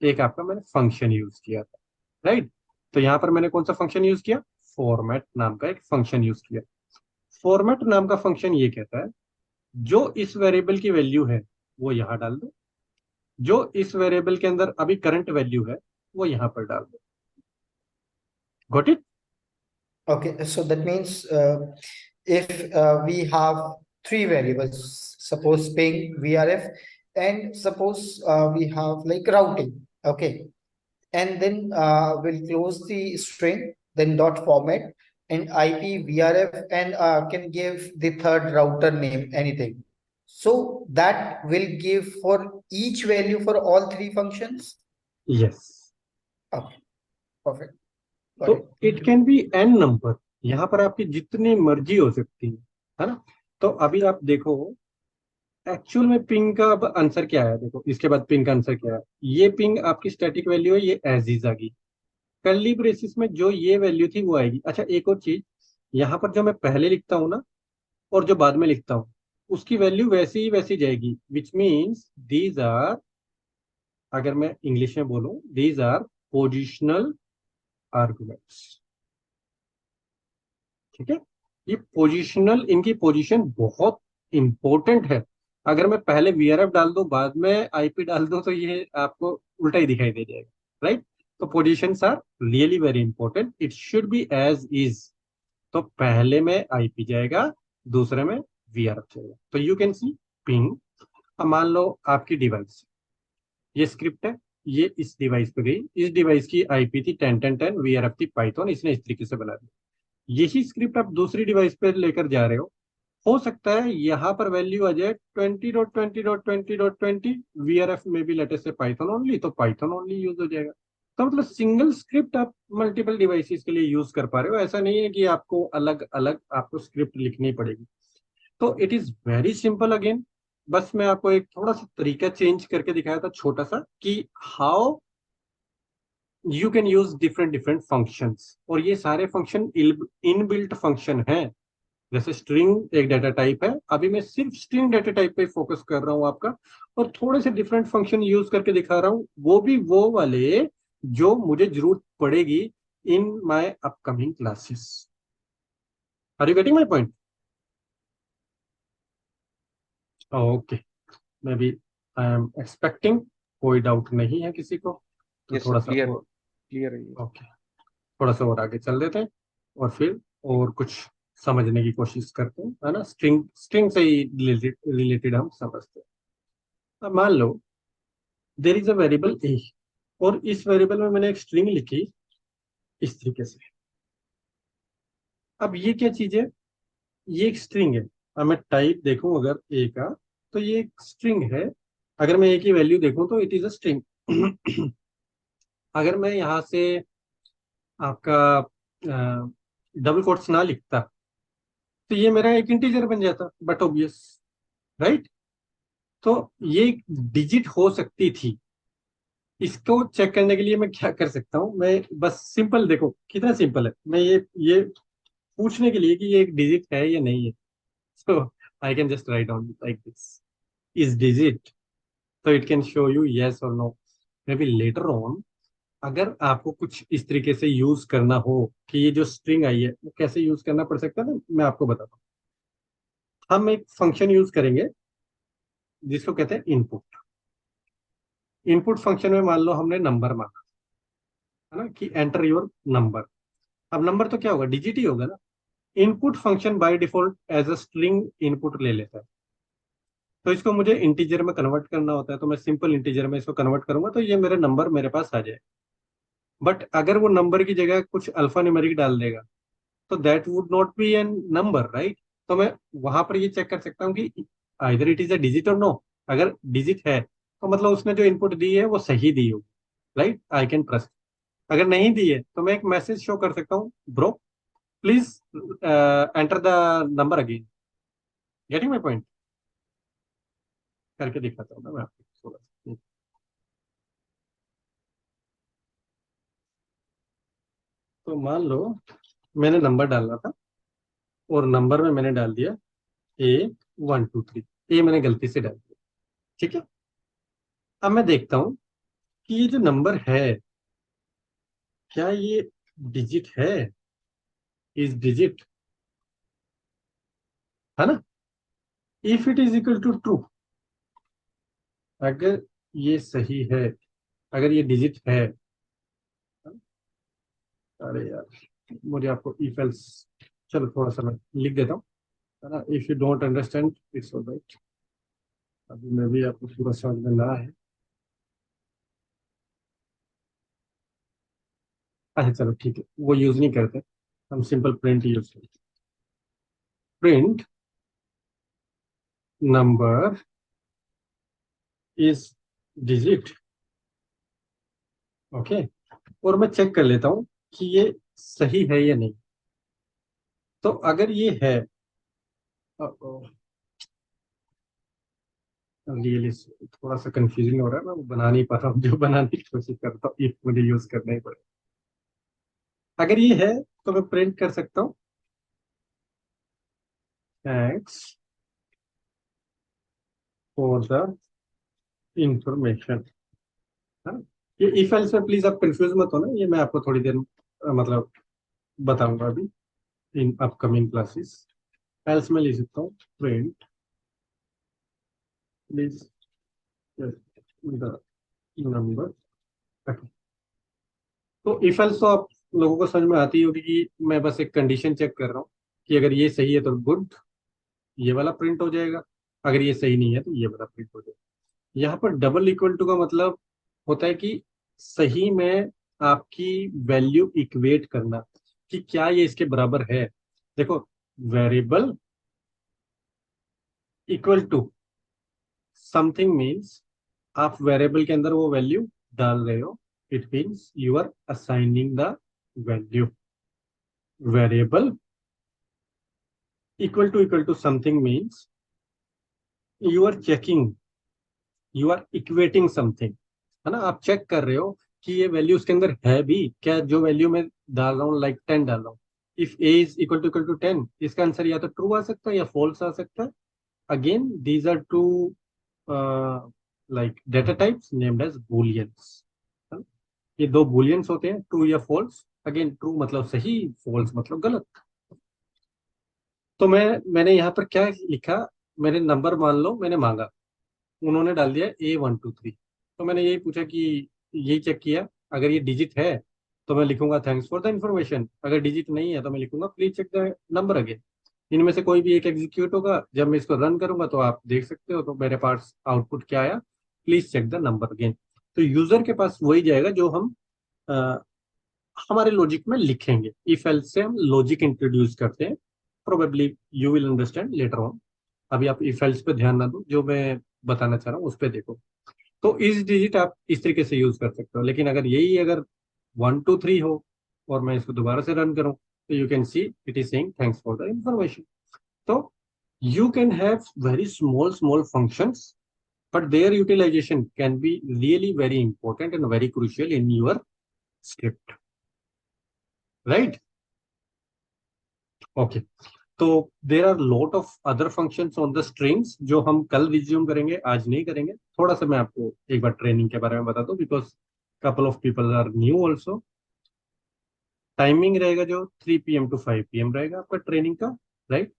एक आपका मैंने फंक्शन यूज किया था, राइट? तो यहाँ पर मैंने कौन सा फंक्शन यूज किया? फॉर्मेट नाम का एक फंक्शन यूज किया। फॉर्मेट नाम का फंक्शन ये कहता है, जो इस वेरिएबल की वैल्यू है वो यहाँ डाल दो, जो इस वेरिएबल के अंदर अभी करंट वैल्यू है वो यहाँ पर डाल दो। Got it? Okay, so that means if we have three variables, suppose ping, VRF, and suppose we have like routing, okay, and then we'll close the string, then dot format, and IP, VRF, and can give the third router name, anything. So that will give for each value for all three functions. Yes. Okay, perfect. Got तो it. It can be an number, यहाँ पर आपकी जितनी मर्जी हो सकती है ना? तो अभी आप देखो, एक्चुअल में पिंग का अब आंसर क्या है, देखो इसके बाद पिंग का आंसर क्या है। ये पिंग आपकी स्टैटिक वैल्यू है, ये एज इज आ गई। कर्ली ब्रेसिस में जो ये वैल्यू थी वो आएगी। अच्छा, एक और चीज, यहाँ पर जो मैं पहले लिखता हूँ ना और जो बाद में लिखता हूँ, उसकी वैल्यू वैसी ही वैसी जाएगी, विच मीन्स दीज आर, अगर मैं इंग्लिश में बोलूं, दीज आर पोजिशनल आर्गुमेंट्स। ठीक है? ये पोजिशनल, इनकी पोजीशन बहुत इंपॉर्टेंट है। अगर मैं पहले वीआरएफ डाल दूं बाद में आईपी डाल दूं तो ये आपको उल्टा ही दिखाई दे जाएगा, राइट? तो positions are really very important, it should be as is. तो पहले में आईपी जाएगा, दूसरे में वीआरएफ जाएगा। तो यू कैन सी पिंग। अब मान लो आपकी डिवाइस, ये स्क्रिप्ट है, ये इस डिवाइस पे गई, इस डिवाइस की आईपी थी 10 10 10, वीआरएफ थी पाइथन, इसने इस तरीके से बना दी। यही स्क्रिप्ट आप दूसरी डिवाइस पे लेकर जा रहे हो सकता है यहाँ पर वैल्यू आ जाए 20.20.20.20, वीआरएफ में भी लेटेस्ट से पाइथन ओनली, तो पाइथन ओनली यूज हो जाएगा। तो मतलब सिंगल स्क्रिप्ट आप मल्टीपल डिवाइसेस के लिए यूज कर पा रहे हो। ऐसा नहीं है कि आपको अलग अलग आपको स्क्रिप्ट लिखनी पड़ेगी। तो it is very simple again. बस मैं आपको एक थोड़ा सा तरीका चेंज करके दिखाया था, छोटा सा, कि how you can use different different functions. और ये सारे फंक्शन इनबिल्ट फंक्शन हैं। जैसे स्ट्रिंग एक डाटा टाइप है, अभी मैं सिर्फ स्ट्रिंग डाटा टाइप पे फोकस कर रहा हूँ आपका, और थोड़े से डिफरेंट फंक्शन यूज करके दिखा रहा हूँ, वो भी वो वाले जो मुझे जरूरत पड़ेगी in my upcoming classes. Are you getting my point? Okay, maybe I am expecting कोई डाउट नहीं है किसी को, तो यस सर, थोड़ा सा क्लियर और, क्लियर है ये। ओके, थोड़ा सा और आगे चल देते हैं और फिर और कुछ समझने की कोशिश करते हैं, है ना? स्ट्रिंग स्ट्रिंग से ही रिलेटेड हम समझते हैं। अब मान लो देर इज अ वेरिएबल ए, और इस वेरिएबल में मैंने एक स्ट्रिंग लिखी इस तरीके से। अब ये क्या चीज है? ये एक स्ट्रिंग है। अब मैं टाइप देखूं अगर ए का, तो ये एक स्ट्रिंग है। अगर मैं ए की वैल्यू देखूं तो इट इज अ स्ट्रिंग। अगर मैं यहाँ से आपका डबल कोट्स ना लिखता, तो ये मेरा एक इंटीजर बन जाता, बट ऑब्वियस, राइट? तो ये डिजिट हो सकती थी। इसको चेक करने के लिए मैं क्या कर सकता हूँ, मैं बस सिंपल, देखो कितना सिंपल है, मैं ये पूछने के लिए कि ये एक डिजिट है या नहीं है, so I can just write down like this, is digit, तो it can show you yes और no. Maybe later on अगर आपको कुछ इस तरीके से यूज करना हो कि ये जो स्ट्रिंग आई है वो कैसे यूज करना पड़ सकता है ना, मैं आपको बताता हूँ। हम एक फंक्शन यूज करेंगे जिसको कहते हैं इनपुट। इनपुट फंक्शन में मान लो हमने नंबर मांगा, है ना, कि एंटर योर नंबर। अब नंबर तो क्या होगा, डिजिट ही होगा ना। Input function by default as a string input ले लेता है। तो इसको मुझे इंटीजर में कन्वर्ट करना होता है, तो मैं सिंपल इंटीजर में इसको कन्वर्ट करूंगा तो ये मेरे नंबर मेरे पास आ जाए। बट अगर वो नंबर की जगह कुछ अल्फा न्यूमेरिक डाल देगा तो that would not be an number, right. तो मैं वहां पर ये चेक कर सकता हूँ कि either it is a digit और नो। अगर डिजिट है तो मतलब उसने जो इनपुट दी है वो सही दी होगी, राइट, आई कैन ट्रस्ट। अगर नहीं दी है तो मैं एक मैसेज शो कर सकता हूँ, bro please enter the number again. Getting my point? करके दिखाता हूँ ना मैं आपको थोड़ा सा। तो मान लो मैंने नंबर डालना था और नंबर में मैंने डाल दिया A123। ए मैंने गलती से डाल दिया, ठीक है। अब मैं देखता हूँ कि ये जो नंबर है क्या ये डिजिट है, इज डिजिट, है ना। If it is equal to true, अगर ये सही है, अगर ये डिजिट है, अरे यार मुझे आपको इफ एल्स, चलो थोड़ा सा मैं लिख देता हूँ, है ना। If you don't understand it's all right, अभी मैं भी आपको पूरा समझ में ना है। अच्छा चलो ठीक है, वो यूज नहीं करते, हम सिंपल प्रिंट यूज करते। Print number is digit, okay. और मैं चेक कर लेता हूँ कि ये सही है या नहीं। तो अगर ये है, रियली थोड़ा सा कंफ्यूजिंग हो रहा है, मैं वो बना नहीं पा रहा हूँ, जो बनाने की कोशिश करता हूँ इफ मुझे यूज करना ही पड़े। अगर ये है तो मैं प्रिंट कर सकता हूँ थैंक्स फॉर द इंफॉर्मेशन, है ना। ये इफ एल्स में प्लीज आप कंफ्यूज मत हो ना, ये मैं आपको थोड़ी देर मतलब बताऊंगा अभी इन अपकमिंग क्लासेस। एल्स में लिख सकता हूँ प्रिंट प्लीज द नंबर। तो इफ एल्स तो आप लोगों को समझ में आती होगी कि मैं बस एक कंडीशन चेक कर रहा हूँ कि अगर ये सही है तो गुड, ये वाला प्रिंट हो जाएगा। अगर ये सही नहीं है तो ये वाला प्रिंट हो जाएगा। यहाँ पर डबल इक्वल टू का मतलब होता है कि सही में आपकी वैल्यू इक्वेट करना, कि क्या ये इसके बराबर है। देखो, variable equal to something means आप वेरिएबल के अंदर वो वैल्यू डाल रहे हो, it means you are assigning the value. Variable equal to something means you are checking, you are equating something, है ना। आप चेक कर रहे हो कि ये वैल्यू उसके अंदर है भी क्या, जो वैल्यू मैं डाल रहा हूँ, लाइक 10 डाल रहा हूँ। If A is equal to 10, इसका आंसर या तो ट्रू आ सकता है या फॉल्स आ सकता है। Again these are two like data types named as Booleans. ये दो बूलियंस होते हैं, ट्रू या फॉल्स। अगेन ट्रू मतलब सही, फॉल्स मतलब गलत। तो मैंने यहाँ पर क्या लिखा, मैंने नंबर मान लो मैंने मांगा, उन्होंने डाल दिया A123। तो मैंने यही पूछा कि यही चेक किया, अगर ये डिजिट है तो मैं लिखूंगा थैंक्स फॉर द इंफॉर्मेशन, अगर डिजिट नहीं है तो मैं लिखूंगा please check the number again. इनमें से कोई भी एक एग्जीक्यूट होगा, जब मैं इसको रन करूंगा तो आप देख सकते हो तो मेरे पास आउटपुट क्या आया, please check the number again. तो यूजर के पास वही जाएगा जो हम अ, हमारे लॉजिक में लिखेंगे। इफ एल्स से हम लॉजिक इंट्रोड्यूस करते हैं, probably you will understand later on. अभी आप इफ एल्स पे ध्यान ना दो, जो मैं बताना चाह रहा हूँ उस पे देखो। तो इस डिजिट आप इस तरीके से यूज कर सकते हो, लेकिन अगर यही अगर 123 हो और मैं इसको दोबारा से रन करूं तो you can see it is saying thanks for the information. तो you can have very small small functions but their utilization can be really very important and very crucial in your script, right? Okay. तो there are lot of other functions on the strings जो हम कल resume करेंगे, आज नहीं करेंगे। थोड़ा सा मैं आपको एक बार ट्रेनिंग के बारे में बता दूं, because couple of people are new also. Timing रहेगा जो 3 PM to 5 PM रहेगा आपका ट्रेनिंग का, राइट।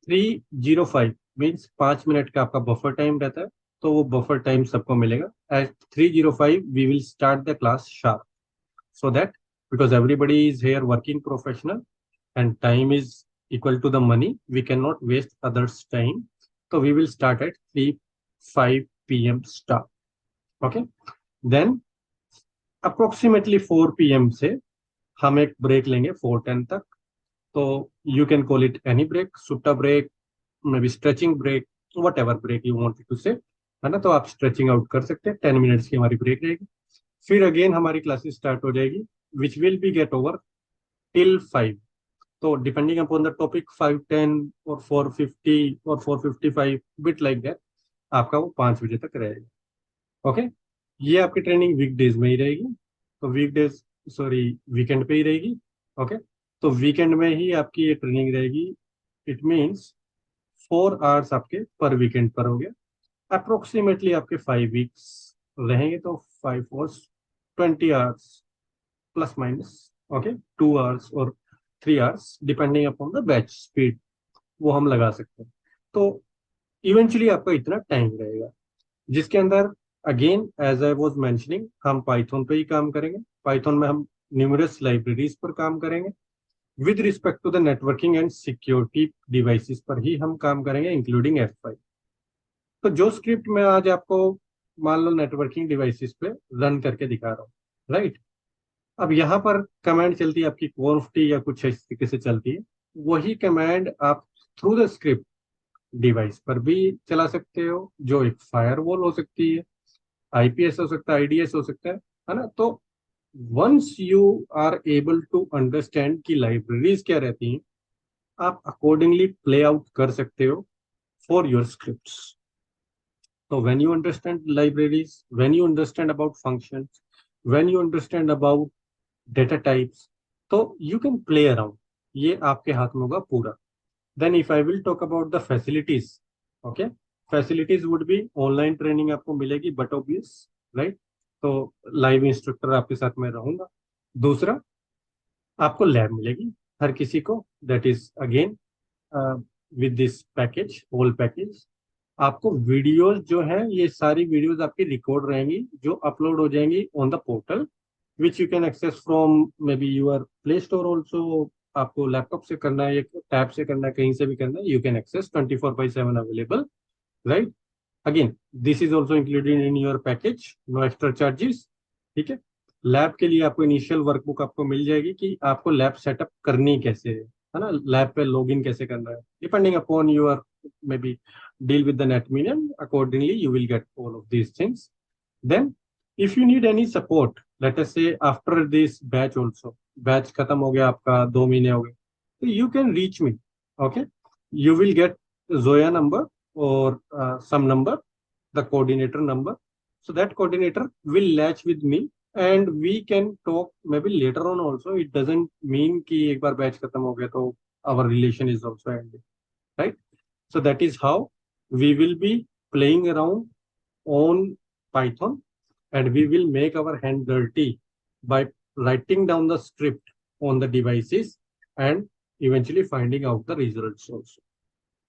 3:05 मीन्स 5 मिनट का आपका बफर टाइम रहता है, तो वो बफर टाइम सबको मिलेगा। At 3:05 we will start the class sharp, so that because everybody is here working professional and time is equal to the money, we cannot waste others time, so we will start at 3:05 PM start. Okay, then approximately 4 PM से हम एक break लेंगे 4:10 तक। तो you can call it any break, sutta break, maybe stretching break, whatever break you wanted to say, है ना। तो आप स्ट्रेचिंग आउट कर सकते हैं। 10 मिनट्स की हमारी ब्रेक रहेगी, फिर अगेन हमारी क्लासेस स्टार्ट हो जाएगी, which will be get over till 5। तो डिपेंडिंग अपॉन द टॉपिक 5:10 और 4:50 और 4:55 बिट लाइक दैट, आपका वो 5 बजे तक रहेगा। ओके, ये आपकी ट्रेनिंग वीकडेज में ही रहेगी, तो वीकडेज सॉरी वीकेंड पे ही रहेगी। ओके, तो वीकेंड में ही आपकी ये ट्रेनिंग रहेगी। इट मीन्स 4 आवर्स आपके पर वीकेंड पर हो गया। अप्रोक्सीमेटली आपके 5 वीक्स रहेंगे, तो 5 4 20 hours plus minus. Okay, 2 hours और 3 hours depending upon the batch speed, वो हम लगा सकते हैं। तो इवेंचुअली आपका इतना टाइम रहेगा, जिसके अंदर again as I was mentioning हम पाइथन पे ही काम करेंगे। पाइथन में हम न्यूमरस लाइब्रेरीज पर काम करेंगे, with respect to the networking and security devices पर ही हम काम करेंगे, इंक्लूडिंग F5। तो जो स्क्रिप्ट मैं आज आपको मान लो नेटवर्किंग डिवाइसेस पे रन करके दिखा रहा हूँ, राइट। अब यहाँ पर कमांड चलती है आपकी कॉन्फ्टी या कुछ इस तरीके से चलती है, वही कमांड आप थ्रू द स्क्रिप्ट डिवाइस पर भी चला सकते हो, जो एक फायरवॉल हो सकती है, आईपीएस हो सकता है, आईडीएस हो सकता है ना। तो once you are able to understand कि लाइब्रेरीज क्या रहती हैं, आप अकॉर्डिंगली प्ले आउट कर सकते हो for your scripts. So when you understand libraries, when you understand about functions, when you understand about data types, तो you can play around. ये आपके हाथ में होगा पूरा। Then if I will talk about the facilities, okay, facilities would be online training आपको मिलेगी, but obvious, right? तो live instructor आपके साथ में रहूंगा। दूसरा, आपको लैब मिलेगी हर किसी को, that is again with this package, whole package। आपको वीडियोस जो है, ये सारी वीडियोस आपकी रिकॉर्ड रहेंगी, जो अपलोड हो जाएंगी on the portal, which you can access from maybe your play store also. आपको लैपटॉप से करना है, टैब से करना है, कहीं से भी करना है, you can access 24/7 available, right. Again this is also included in your package, no extra charges. ठीक है, लैब के लिए आपको इनिशियल वर्कबुक आपको मिल जाएगी कि आपको लैब सेटअप करनी कैसे है ना, लैब पे लॉगिन कैसे करना है, depending upon your may be deal with the netmin, and accordingly you will get all of these things. Then if you need any support, let us say after this batch also, batch खत्म हो गया आपका, 2 महीने हो गए, तो you can reach me, okay, you will get Zoya number or some number, the coordinator number, so that coordinator will latch with me and we can talk maybe later on also. It doesn't mean कि एक बार batch खत्म हो गया तो our relation is also ended, right? So that is how we will be playing around on Python, and we will make our hand dirty by writing down the script on the devices and eventually finding out the results also.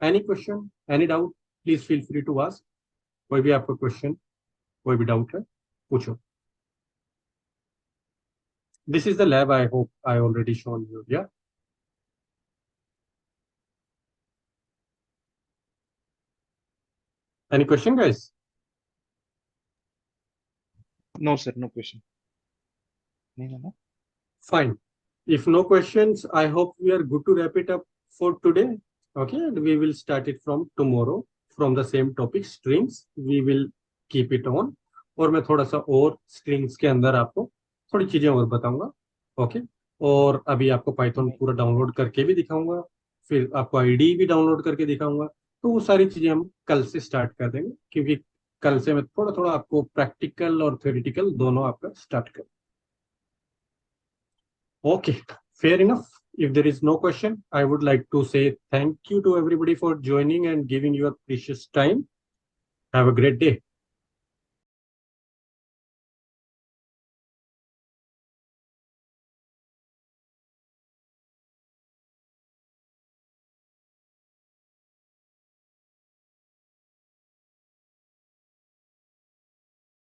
Any question, any doubt, please feel free to ask. कोई भी आपका question, कोई भी doubt है, पूछो। This is the lab, I hope I already shown you, yeah? Any question, guys? No, sir, no question. No. Fine. If no questions, I hope we are good to wrap it up for today. Okay, and we will start it from tomorrow from the same topic, strings. We will keep it on. और मैं थोड़ा सा और strings के अंदर आपको थोड़ी चीजें और बताऊंगा। ओके, और अभी आपको पाइथन पूरा डाउनलोड करके भी दिखाऊंगा, फिर आपको आईडी भी डाउनलोड करके दिखाऊंगा। तो वो सारी चीजें हम कल से स्टार्ट कर देंगे, क्योंकि कल से मैं थोड़ा थोड़ा आपको प्रैक्टिकल और थ्योरेटिकल दोनों आपका स्टार्ट कर. Okay, fair enough. If there is no question, I would like to say thank you to everybody for joining and giving your precious time. Have a great day.